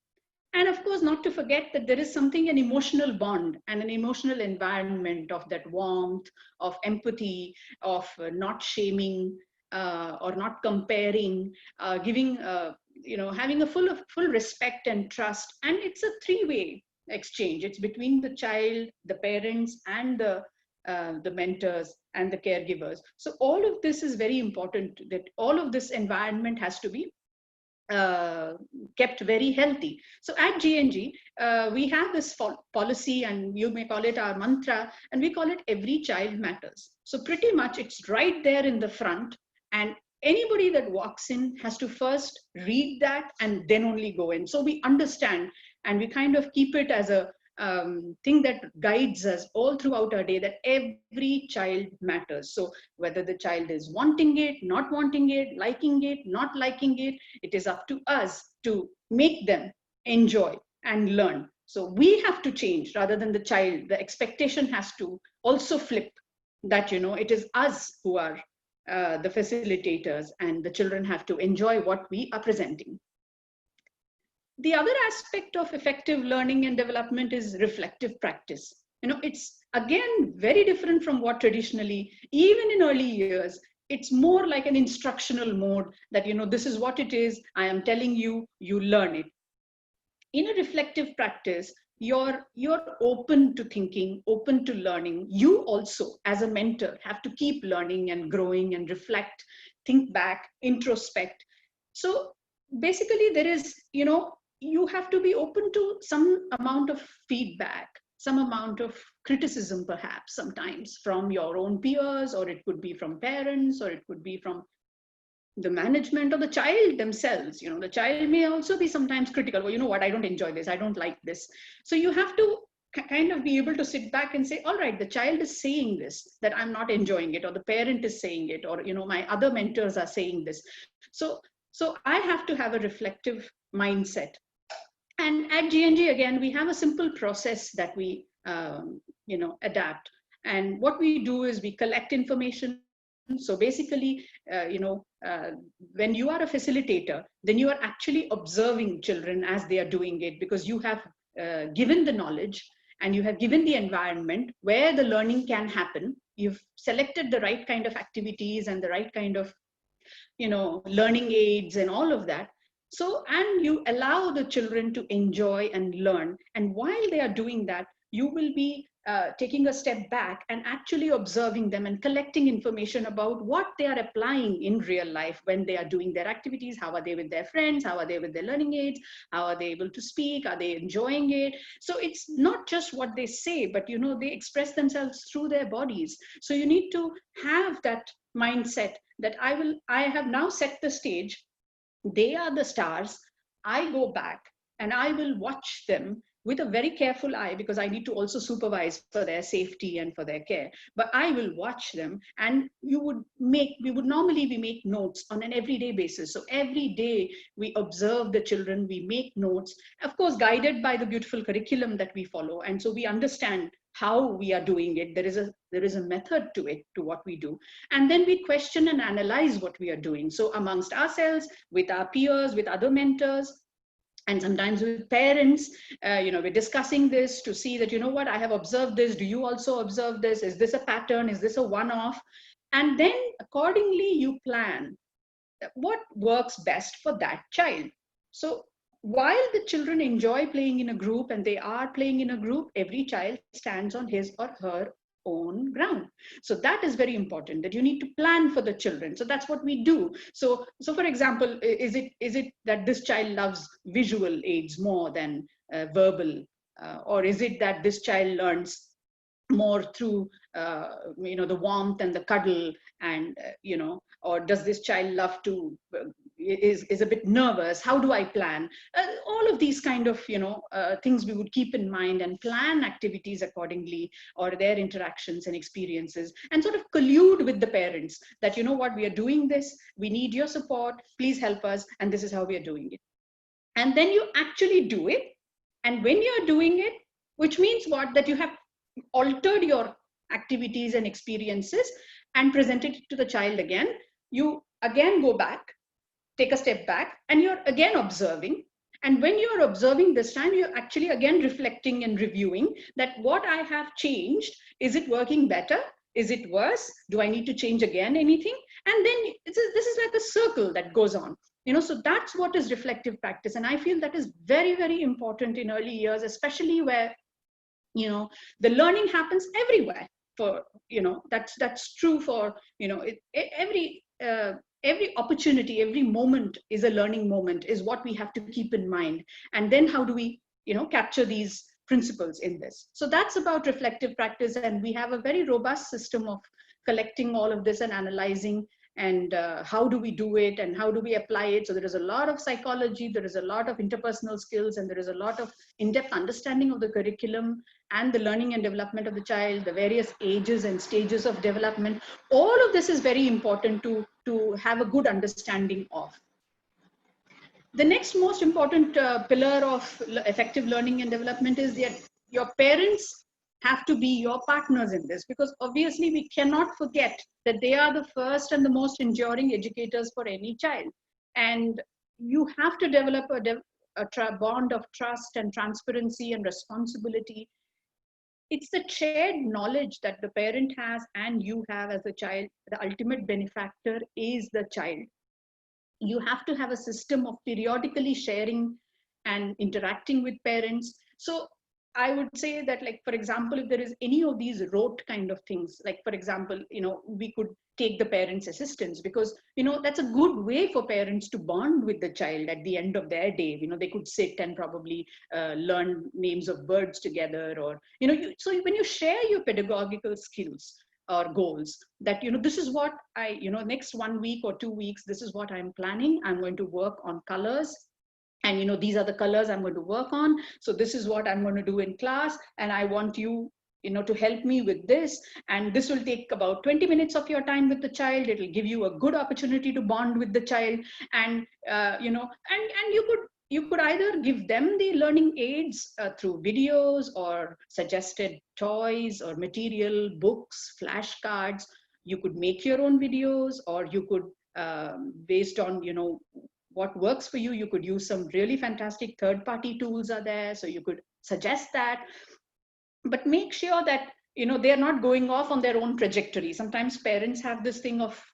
And of course, not to forget that there is something, an emotional bond and an emotional environment of that warmth, of empathy, of not shaming or not comparing, giving, having a full respect and trust. And it's a three-way exchange. It's between the child, the parents, and the mentors and the caregivers. So all of this is very important, that all of this environment has to be kept very healthy. So at GNG, we have this policy, and you may call it our mantra, and we call it every child matters. So pretty much it's right there in the front, and anybody that walks in has to first read that and then only go in. So we understand, and we kind of keep it as a thing that guides us all throughout our day, that every child matters. So whether the child is wanting it, not wanting it, liking it, not liking it, it is up to us to make them enjoy and learn. So we have to change rather than the child. The expectation has to also flip, that, it is us who are the facilitators, and the children have to enjoy what we are presenting. The other aspect of effective learning and development is reflective practice. It's again very different from what traditionally, even in early years, it's more like an instructional mode that, this is what it is, I am telling you, you learn it. In a reflective practice, you're open to thinking, open to learning. You also, as a mentor, have to keep learning and growing and reflect, think back, introspect. So basically there is, you have to be open to some amount of feedback, some amount of criticism, perhaps sometimes from your own peers, or it could be from parents, or it could be from the management or the child themselves. The child may also be sometimes critical. Well, you know what, I don't enjoy this, I don't like this. So you have to kind of be able to sit back and say, all right, the child is saying this, that I'm not enjoying it, or the parent is saying it, or my other mentors are saying this. So I have to have a reflective mindset. And at GNG, again, we have a simple process that we, adapt. And what we do is we collect information. So basically, when you are a facilitator, then you are actually observing children as they are doing it, because you have given the knowledge and you have given the environment where the learning can happen. You've selected the right kind of activities and the right kind of, learning aids and all of that. So, and you allow the children to enjoy and learn. And while they are doing that, you will be taking a step back and actually observing them and collecting information about what they are applying in real life when they are doing their activities. How are they with their friends? How are they with their learning aids? How are they able to speak? Are they enjoying it? So it's not just what they say, but they express themselves through their bodies. So you need to have that mindset that I have now set the stage. They are the stars. I go back and I will watch them with a very careful eye, because I need to also supervise for their safety and for their care. But I will watch them, and we would normally make notes on an everyday basis. So every day we observe the children, we make notes, of course, guided by the beautiful curriculum that we follow. And so we understand how we are doing it. There is a method to it, to what we do. And then we question and analyze what we are doing. So amongst ourselves, with our peers, with other mentors, and sometimes with parents, we're discussing this to see that, what, I have observed this. Do you also observe this? Is this a pattern? Is this a one-off? And then accordingly, you plan what works best for that child. So while the children enjoy playing in a group, and they are playing in a group, every child stands on his or her own ground. So that is very important, that you need to plan for the children. So that's what we do. So for example, is it that this child loves visual aids more than verbal, or is it that this child learns more through the warmth and the cuddle, and or does this child love to is a bit nervous, how do I plan? All of these kind of things we would keep in mind and plan activities accordingly, or their interactions and experiences, and sort of collude with the parents that what, we are doing this, we need your support, please help us, and this is how we are doing it. And then you actually do it, and when you're doing it, which means what, that you have altered your activities and experiences and presented it to the child again, you again go back, take a step back, and you're again observing. And when you're observing this time, you're actually again reflecting and reviewing that what I have changed, is it working better? Is it worse? Do I need to change again anything? And then this is like a circle that goes on. So that's what is reflective practice. And I feel that is very, very important in early years, especially where, the learning happens everywhere. For, that's true for, every opportunity, every moment is a learning moment, is what we have to keep in mind. And then how do we, capture these principles in this? So that's about reflective practice. And we have a very robust system of collecting all of this and analyzing, and how do we do it, and how do we apply it? So there is a lot of psychology, there is a lot of interpersonal skills, and there is a lot of in-depth understanding of the curriculum and the learning and development of the child, the various ages and stages of development. All of this is very important to have a good understanding of. The next most important pillar of effective learning and development is that your parents have to be your partners in this, because obviously we cannot forget that they are the first and the most enduring educators for any child. And you have to develop a bond of trust and transparency and responsibility. It's the shared knowledge that the parent has and you have as a child. The ultimate benefactor is the child. You have to have a system of periodically sharing and interacting with parents. So I would say that, like, for example, if there is any of these rote kind of things, like, for example, we could take the parents' assistance, because, that's a good way for parents to bond with the child at the end of their day. They could sit and probably learn names of birds together, or, so when you share your pedagogical skills or goals, that, this is what I, next 1 week or 2 weeks, this is what I'm planning. I'm going to work on colors. And, these are the colors I'm going to work on. So this is what I'm going to do in class. And I want you, to help me with this. And this will take about 20 minutes of your time with the child. It will give you a good opportunity to bond with the child. And, and you could either give them the learning aids through videos or suggested toys or material, books, flashcards. You could make your own videos, or you could, based on, what works for you, you could use some really fantastic third-party tools are there. So you could suggest that, but make sure that, they're not going off on their own trajectory. Sometimes parents have this thing of,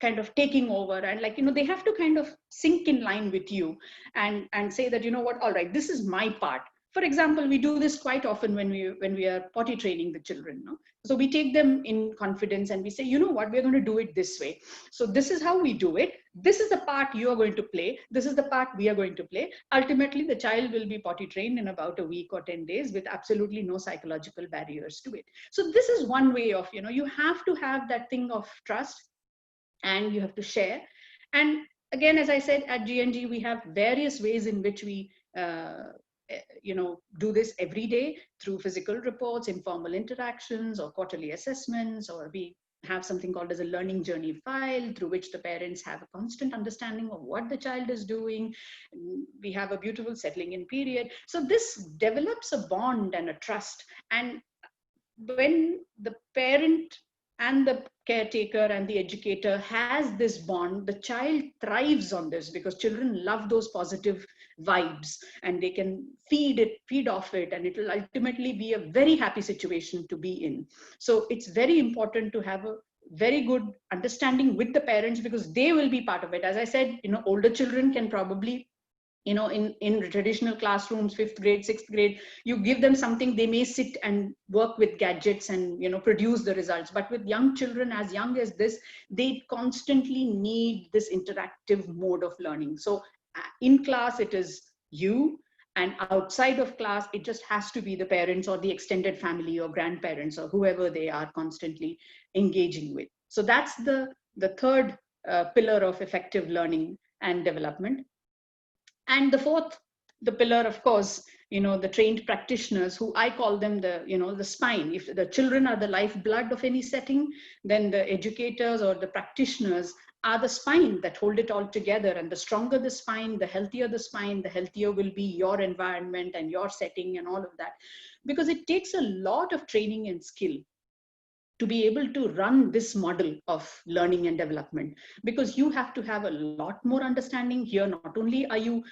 kind of taking over, and like, they have to kind of sink in line with you and say that, what, all right, this is my part. For example, we do this quite often when we are potty training the children. No? So we take them in confidence and we say, what, we're going to do it this way. So this is how we do it. This is the part you are going to play. This is the part we are going to play. Ultimately, the child will be potty trained in about a week or 10 days with absolutely no psychological barriers to it. So this is one way of, you have to have that thing of trust, and you have to share. And again, as I said, at GNG, we have various ways in which we do this every day through physical reports, informal interactions, or quarterly assessments, or we have something called as a learning journey file through which the parents have a constant understanding of what the child is doing. We have a beautiful settling in period. So this develops a bond and a trust. And when the parent and the caretaker and the educator has this bond, the child thrives on this, because children love those positive vibes and they can feed off it, and it will ultimately be a very happy situation to be in. So it's very important to have a very good understanding with the parents, because they will be part of it. As I said, older children can probably, in traditional classrooms, 5th grade, 6th grade, you give them something, they may sit and work with gadgets and, produce the results. But with young children, as young as this, they constantly need this interactive mode of learning. So in class, it is you, And outside of class, it just has to be the parents or the extended family or grandparents or whoever they are constantly engaging with. So that's the third pillar of effective learning and development. And the fourth, the pillar, of course, the trained practitioners, who I call them the spine. If the children are the lifeblood of any setting, then the educators or the practitioners are the spine that hold it all together. And the stronger the spine, the healthier will be your environment and your setting and all of that. Because it takes a lot of training and skill to be able to run this model of learning and development, because you have to have a lot more understanding here. Not only are you,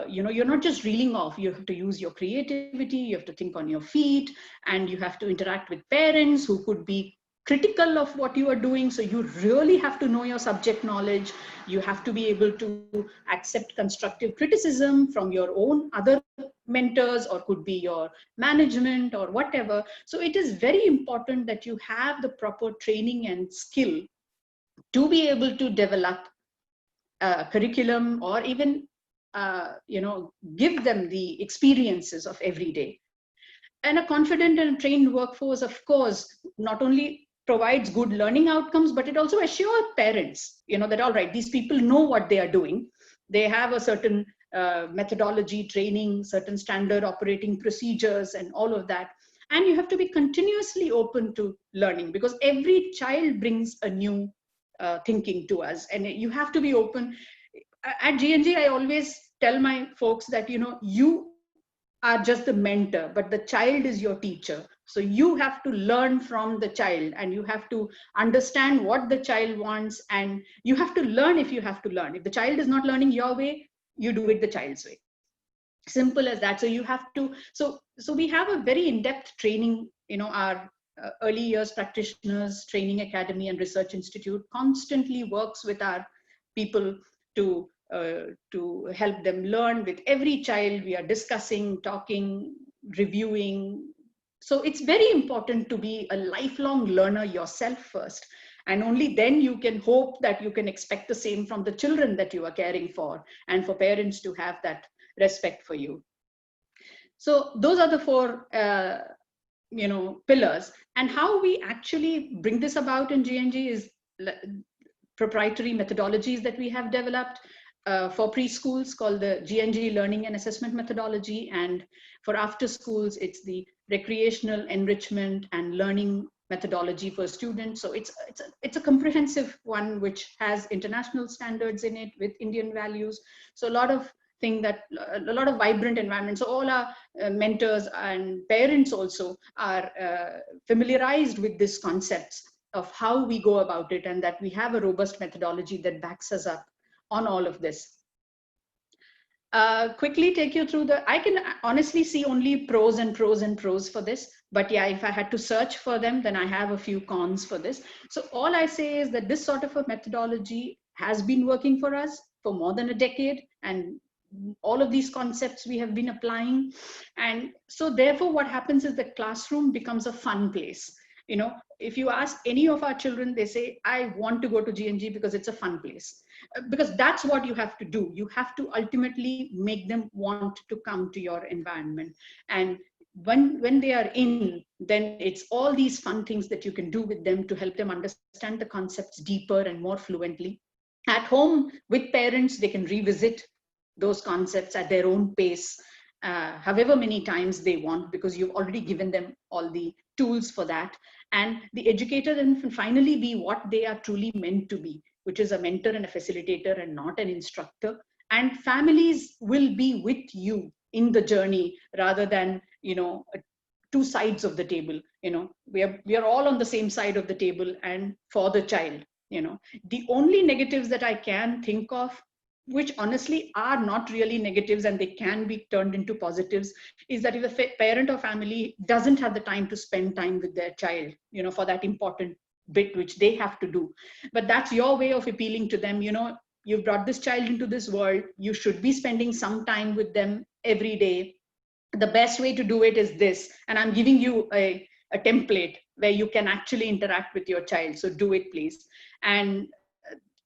you're not just reeling off, you have to use your creativity, you have to think on your feet, and you have to interact with parents who could be critical of what you are doing. So you really have to know your subject knowledge. You have to be able to accept constructive criticism from your own other mentors, or could be your management or whatever. So it is very important that you have the proper training and skill to be able to develop a curriculum, or even give them the experiences of every day. And a confident and trained workforce, of course, not only provides good learning outcomes, but it also assures parents, that all right, these people know what they are doing. They have a certain methodology, training, certain standard operating procedures, and all of that. And you have to be continuously open to learning, because every child brings a new thinking to us, and you have to be open. At G&G, I always tell my folks that, you are just the mentor, but the child is your teacher. So you have to learn from the child, and you have to understand what the child wants, and you have to learn if you have to learn. If the child is not learning your way, you do it the child's way. Simple as that. So you have to, so we have a very in-depth training, our early years practitioners training academy and research institute constantly works with our people to help them learn. With every child, we are discussing, talking, reviewing. So it's very important to be a lifelong learner yourself first, and only then you can hope that you can expect the same from the children that you are caring for, and for parents to have that respect for you. So those are the four pillars. And how we actually bring this about in G&G is proprietary methodologies that we have developed. For preschools, called the G&G Learning and Assessment Methodology, and for after schools, it's the Recreational Enrichment and Learning Methodology for students. So it's a comprehensive one which has international standards in it with Indian values. So a lot of vibrant environment. So all our mentors and parents also are familiarized with these concepts of how we go about it, and that we have a robust methodology that backs us up on all of this. Quickly take you through I can honestly see only pros and pros and pros for this, but yeah, if I had to search for them, then I have a few cons for this. So all I say is that this sort of a methodology has been working for us for more than a decade, and all of these concepts we have been applying. And so therefore what happens is the classroom becomes a fun place. If you ask any of our children, they say, I want to go to G&G because it's a fun place. Because that's what you have to do. You have to ultimately make them want to come to your environment. And when they are in, then it's all these fun things that you can do with them to help them understand the concepts deeper and more fluently. At home with parents, they can revisit those concepts at their own pace, however many times they want, because you've already given them all the tools for that. And the educator then can finally be what they are truly meant to be, which is a mentor and a facilitator and not an instructor. And families will be with you in the journey rather than, two sides of the table. We are all on the same side of the table and for the child. The only negatives that I can think of, which honestly are not really negatives and they can be turned into positives, is that if a parent or family doesn't have the time to spend time with their child, for that important bit which they have to do, but that's your way of appealing to them. You've brought this child into this world, you should be spending some time with them every day. The best way to do it is this, and I'm giving you a template where you can actually interact with your child, so do it please. And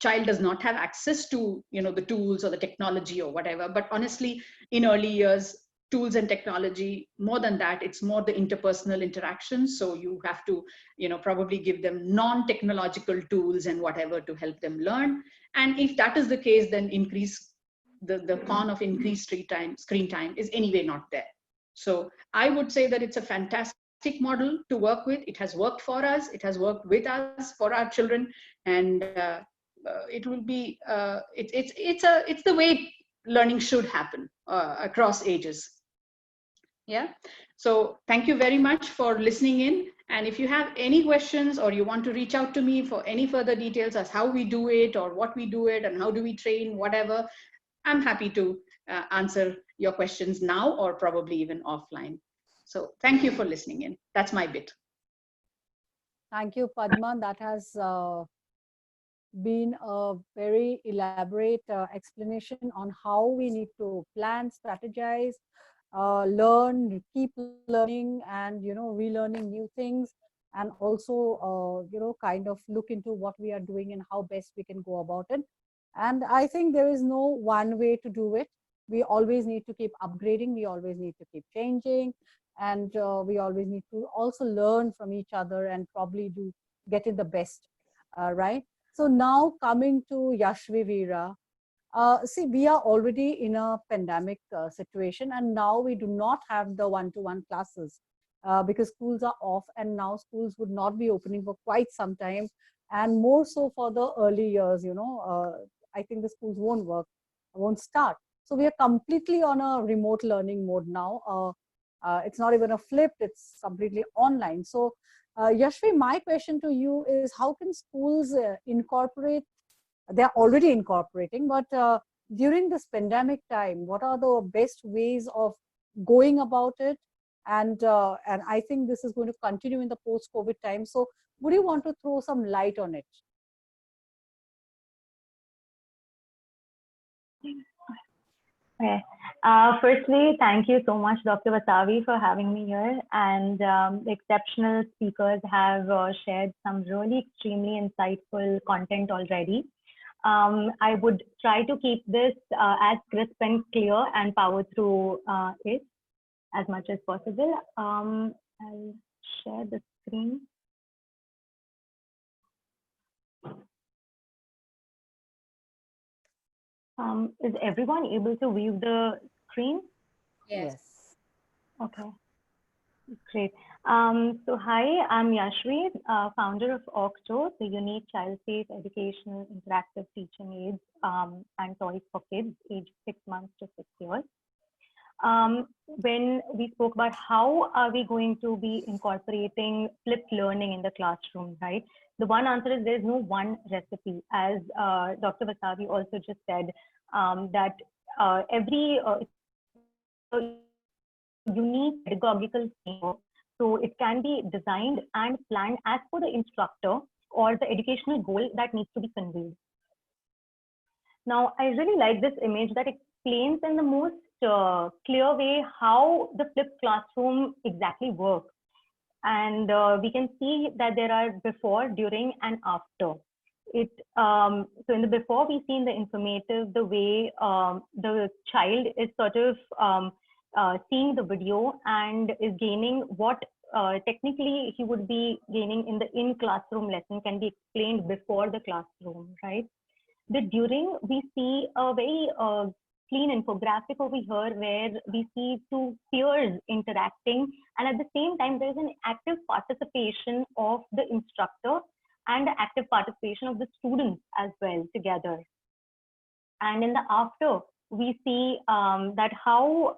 child does not have access to the tools or the technology or whatever, but honestly in early years tools and technology. More than that, it's more the interpersonal interactions. So you have to, probably give them non-technological tools and whatever to help them learn. And if that is the case, then increase the con of increased screen time is anyway not there. So I would say that it's a fantastic model to work with. It has worked for us. It has worked with us for our children, and it will be. It's the way learning should happen across ages. Yeah. So thank you very much for listening in. And if you have any questions or you want to reach out to me for any further details as how we do it or what we do it and how do we train, whatever, I'm happy to answer your questions now or probably even offline. So thank you for listening in. That's my bit. Thank you, Padma. That has been a very elaborate explanation on how we need to plan, strategize, learn, keep learning, and relearning new things, and also kind of look into what we are doing and how best we can go about it. And I think there is no one way to do it. We always need to keep upgrading. We always need to keep changing, and we always need to also learn from each other and probably get it the best, right? So now coming to Yashvi, Vira. See, we are already in a pandemic situation, and now we do not have the one-to-one classes because schools are off, and now schools would not be opening for quite some time, and more so for the early years. I think the schools won't start. So we are completely on a remote learning mode now. It's not even a flipped; it's completely online. So, Yashvi, my question to you is: how can schools incorporate? They're already incorporating, but during this pandemic time, what are the best ways of going about it? And I think this is going to continue in the post-COVID time. So would you want to throw some light on it? Okay. Firstly, thank you so much, Dr. Vasavvi, for having me here. And the exceptional speakers have shared some really extremely insightful content already. I would try to keep this as crisp and clear and power through it as much as possible. I'll share the screen. Is everyone able to view the screen? Yes. Okay, great. So hi, I'm Yashvi, founder of Octo, the unique child-safe educational interactive teaching aids and toys for kids aged 6 months to 6 years. When we spoke about how are we going to be incorporating flipped learning in the classroom, right? The one answer is there's no one recipe, as Dr. Vasavvi also just said, that every unique pedagogical framework. So it can be designed and planned as per the instructor or the educational goal that needs to be conveyed. Now, I really like this image that explains in the most clear way how the flipped classroom exactly works. And we can see that there are before, during, and after. So in the before, we see in the informative the way the child is sort of seeing the video and is gaining what technically he would be gaining in the in-classroom lesson can be explained before the classroom, right? The during, we see a very clean infographic over here where we see two peers interacting, and at the same time there's an active participation of the instructor and the active participation of the students as well together. And in the after, we see that how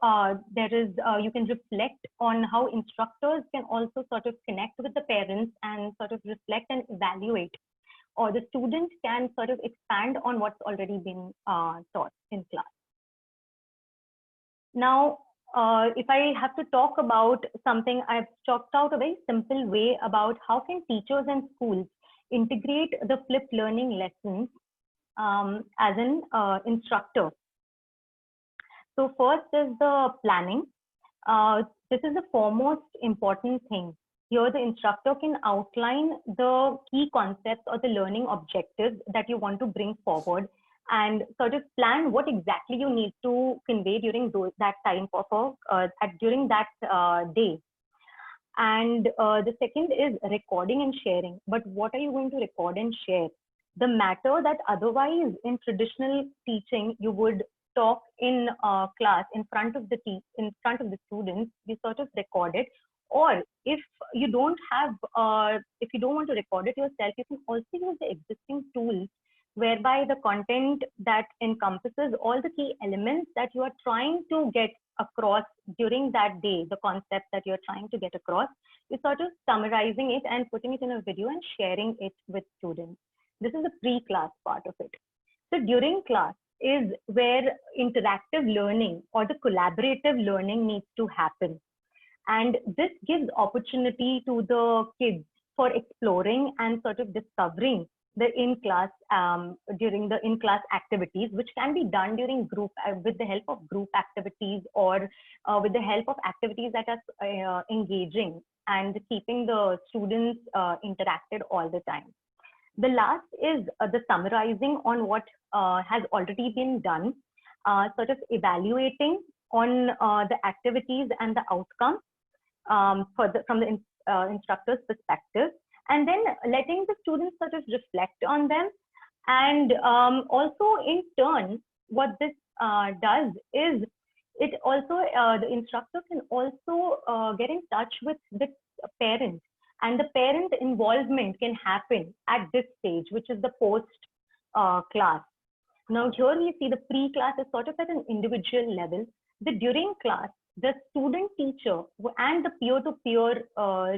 there is, you can reflect on how instructors can also sort of connect with the parents and sort of reflect and evaluate, or the student can sort of expand on what's already been taught in class. Now, if I have to talk about something, I've chalked out a very simple way about how can teachers and schools integrate the flipped learning lessons as an instructor. So first is the planning. This is the foremost important thing. Here, the instructor can outline the key concepts or the learning objectives that you want to bring forward, and sort of plan what exactly you need to convey during that time during that day. And the second is recording and sharing. But what are you going to record and share? The matter that otherwise in traditional teaching you would talk in class in front of the students, you sort of record it. Or if you don't want to record it yourself, you can also use the existing tools whereby the content that encompasses all the key elements that you are trying to get across during that day, the concept that you're trying to get across, is sort of summarizing it and putting it in a video and sharing it with students. This is the pre-class part of it. So during class is where interactive learning or the collaborative learning needs to happen. And this gives opportunity to the kids for exploring and sort of discovering the in-class during the in-class activities, which can be done during group with the help of group activities or with the help of activities that are engaging and keeping the students interacted all the time. The last is the summarizing on what has already been done, sort of evaluating on the activities and the outcome from the instructor's perspective, and then letting the students sort of reflect on them. And also in turn, what this does is it also, the instructor can also get in touch with the parent, and the parent involvement can happen at this stage, which is the post class. Now here we see the pre-class is sort of at an individual level. The during class, the student teacher and the peer-to-peer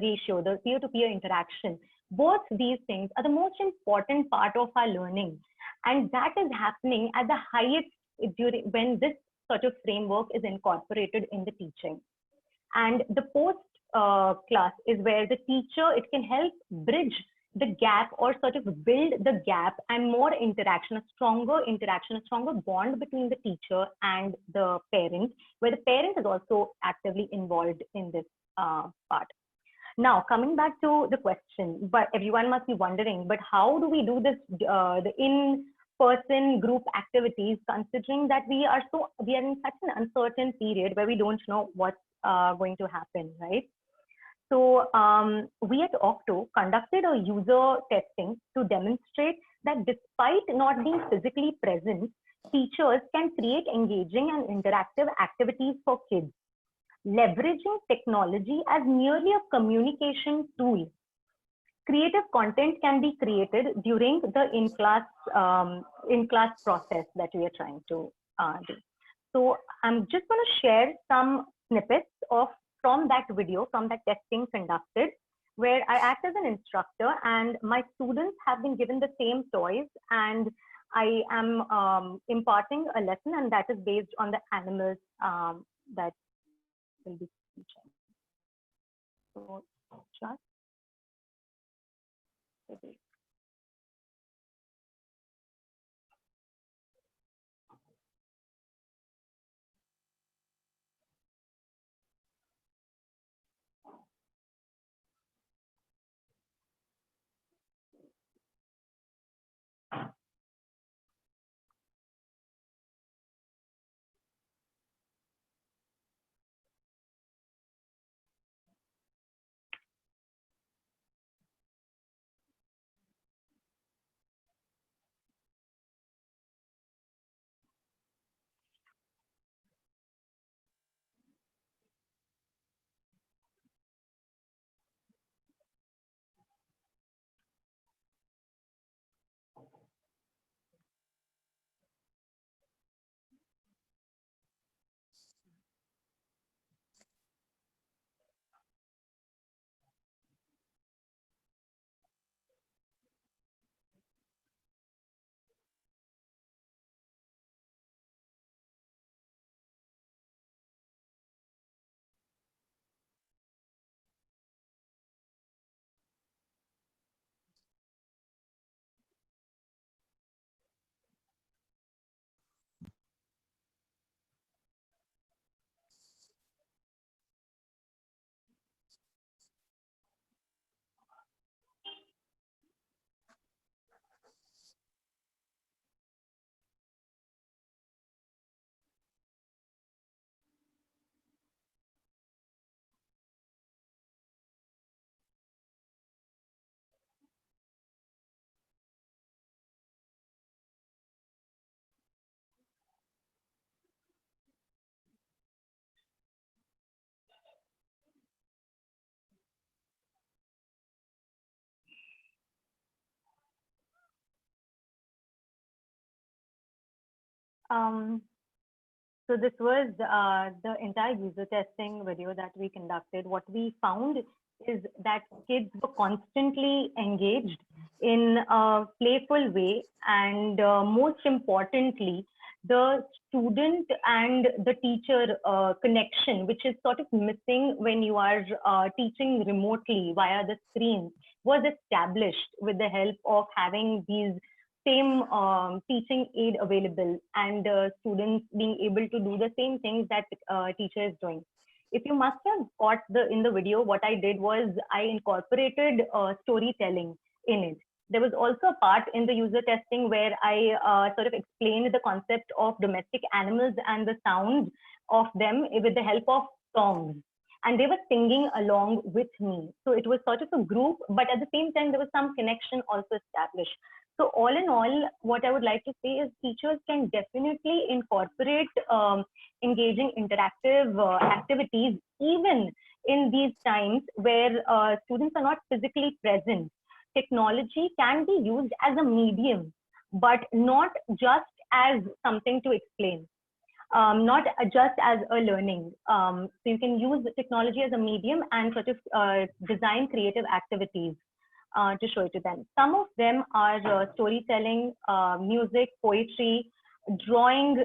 ratio, the peer-to-peer interaction, both these things are the most important part of our learning. And that is happening at the highest when this sort of framework is incorporated in the teaching. And the post class is where the teacher, it can help bridge the gap or sort of build the gap and more interaction, a stronger bond between the teacher and the parent, where the parent is also actively involved in this part. Now, coming back to the question, but everyone must be wondering, but how do we do this, the in-person group activities, considering that we are in such an uncertain period where we don't know what's going to happen, right? So we at Octo conducted a user testing to demonstrate that despite not being physically present, teachers can create engaging and interactive activities for kids, leveraging technology as merely a communication tool. Creative content can be created during the in-class process that we are trying to do. So I'm just going to share some snippets from that video, from that testing conducted, where I act as an instructor and my students have been given the same toys, and I am imparting a lesson, and that is based on the animals that will be teaching. So just So this was the entire user testing video that we conducted. What we found is that kids were constantly engaged in a playful way, and most importantly, the student and the teacher connection, which is sort of missing when you are teaching remotely via the screen, was established with the help of having these same teaching aid available, and students being able to do the same things that teacher is doing. If you must have caught in the video, what I did was I incorporated storytelling in it. There was also a part in the user testing where I sort of explained the concept of domestic animals and the sound of them with the help of songs. And they were singing along with me. So it was sort of a group, but at the same time, there was some connection also established. So all in all, what I would like to say is teachers can definitely incorporate engaging interactive activities, even in these times where students are not physically present. Technology can be used as a medium, but not just as something to explain. Not just as a learning. So you can use the technology as a medium and sort of design creative activities to show it to them. Some of them are storytelling, music, poetry, drawing,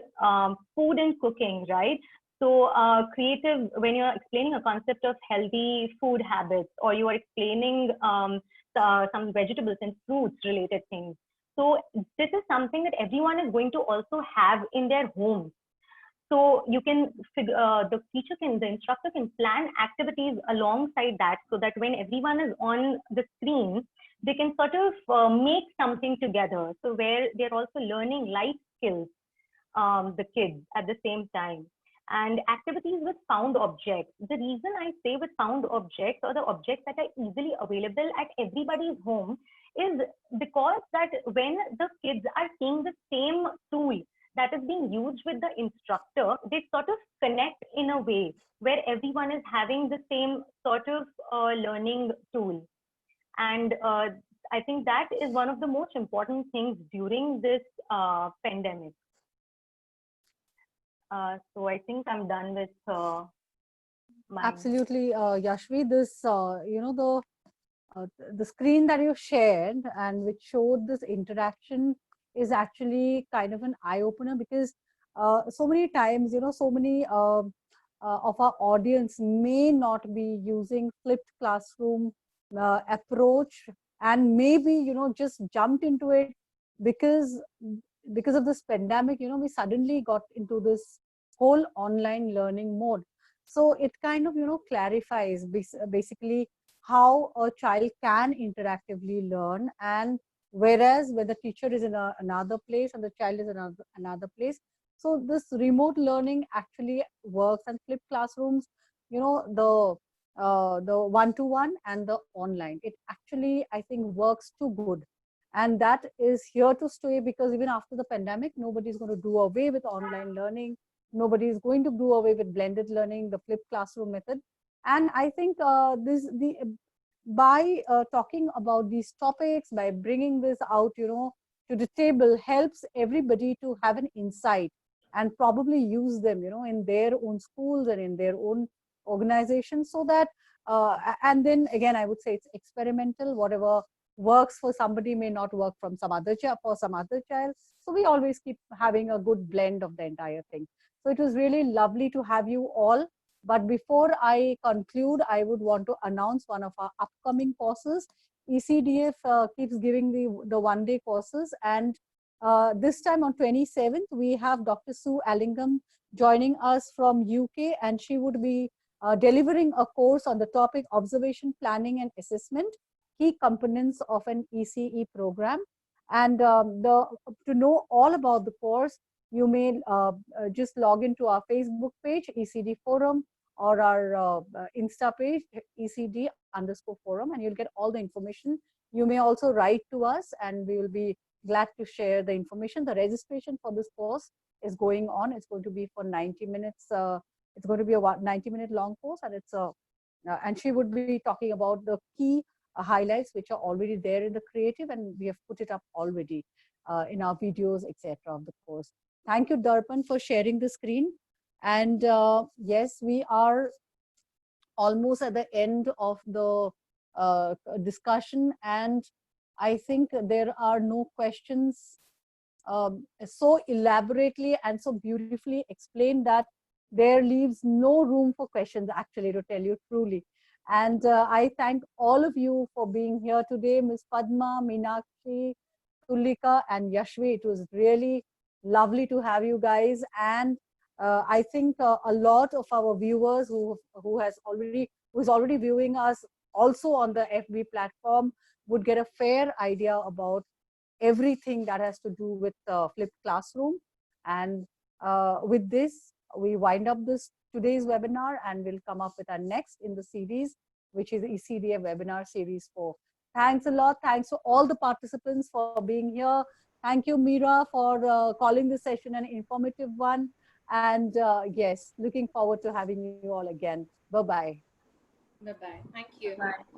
food and cooking, right? So creative, when you're explaining a concept of healthy food habits, or you are explaining some vegetables and fruits related things. So this is something that everyone is going to also have in their homes. So you can the instructor can plan activities alongside that, so that when everyone is on the screen, they can sort of make something together. So where they're also learning life skills, the kids at the same time. And activities with found objects. The reason I say with found objects, or the objects that are easily available at everybody's home, is because that when the kids are seeing the same tool that is being used with the instructor, they sort of connect in a way where everyone is having the same sort of learning tool. And I think that is one of the most important things during this pandemic. So I think I'm done with mine. Absolutely, Yashvi. This, the screen that you shared and which showed this interaction is actually kind of an eye opener, because so many times, so many of our audience may not be using flipped classroom approach, and maybe, just jumped into it because of this pandemic, we suddenly got into this whole online learning mode. So it kind of, clarifies basically how a child can interactively learn, and whereas when the teacher is in another place and the child is in another place. So this remote learning actually works, and flipped classrooms, the one-to-one and the online, it actually, I think, works too good. And that is here to stay, because even after the pandemic, nobody is going to do away with online learning. Nobody is going to do away with blended learning, the flipped classroom method. And I think by talking about these topics, by bringing this out, to the table, helps everybody to have an insight and probably use them, in their own schools and in their own organizations, so that, and then again, I would say it's experimental. Whatever works for somebody may not work from some other for some other child. So we always keep having a good blend of the entire thing. So it was really lovely to have you all. But before I conclude, I would want to announce one of our upcoming courses. ECDF keeps giving the one-day courses, and this time on 27th, we have Dr. Sue Allingham joining us from UK, and she would be delivering a course on the topic observation, planning and assessment, key components of an ECE program. And to know all about the course, you may just log into our Facebook page, ECD Forum, or our Insta page, ECD_forum, and you'll get all the information. You may also write to us, and we will be glad to share the information. The registration for this course is going on. It's going to be for 90 minutes. It's going to be a 90-minute long course, and it's and she would be talking about the key highlights which are already there in the creative, and we have put it up already in our videos, etc. of the course. Thank you, Darpan, for sharing the screen. And yes, we are almost at the end of the discussion, and I think there are no questions so elaborately and so beautifully explained that there leaves no room for questions, actually, to tell you truly. And I thank all of you for being here today, Ms. Padma, Meenakshi, Tulika, and Yashvi. It was really lovely to have you guys. And I think a lot of our viewers who is already viewing us also on the FB platform would get a fair idea about everything that has to do with flipped classroom. And with this, we wind up this today's webinar, and we'll come up with our next in the series, which is ECDF webinar series 4. Thanks a lot. Thanks to all the participants for being here. Thank you, Mira, for calling this session an informative one. And yes, looking forward to having you all again. Bye-bye. Bye-bye. Thank you. Bye.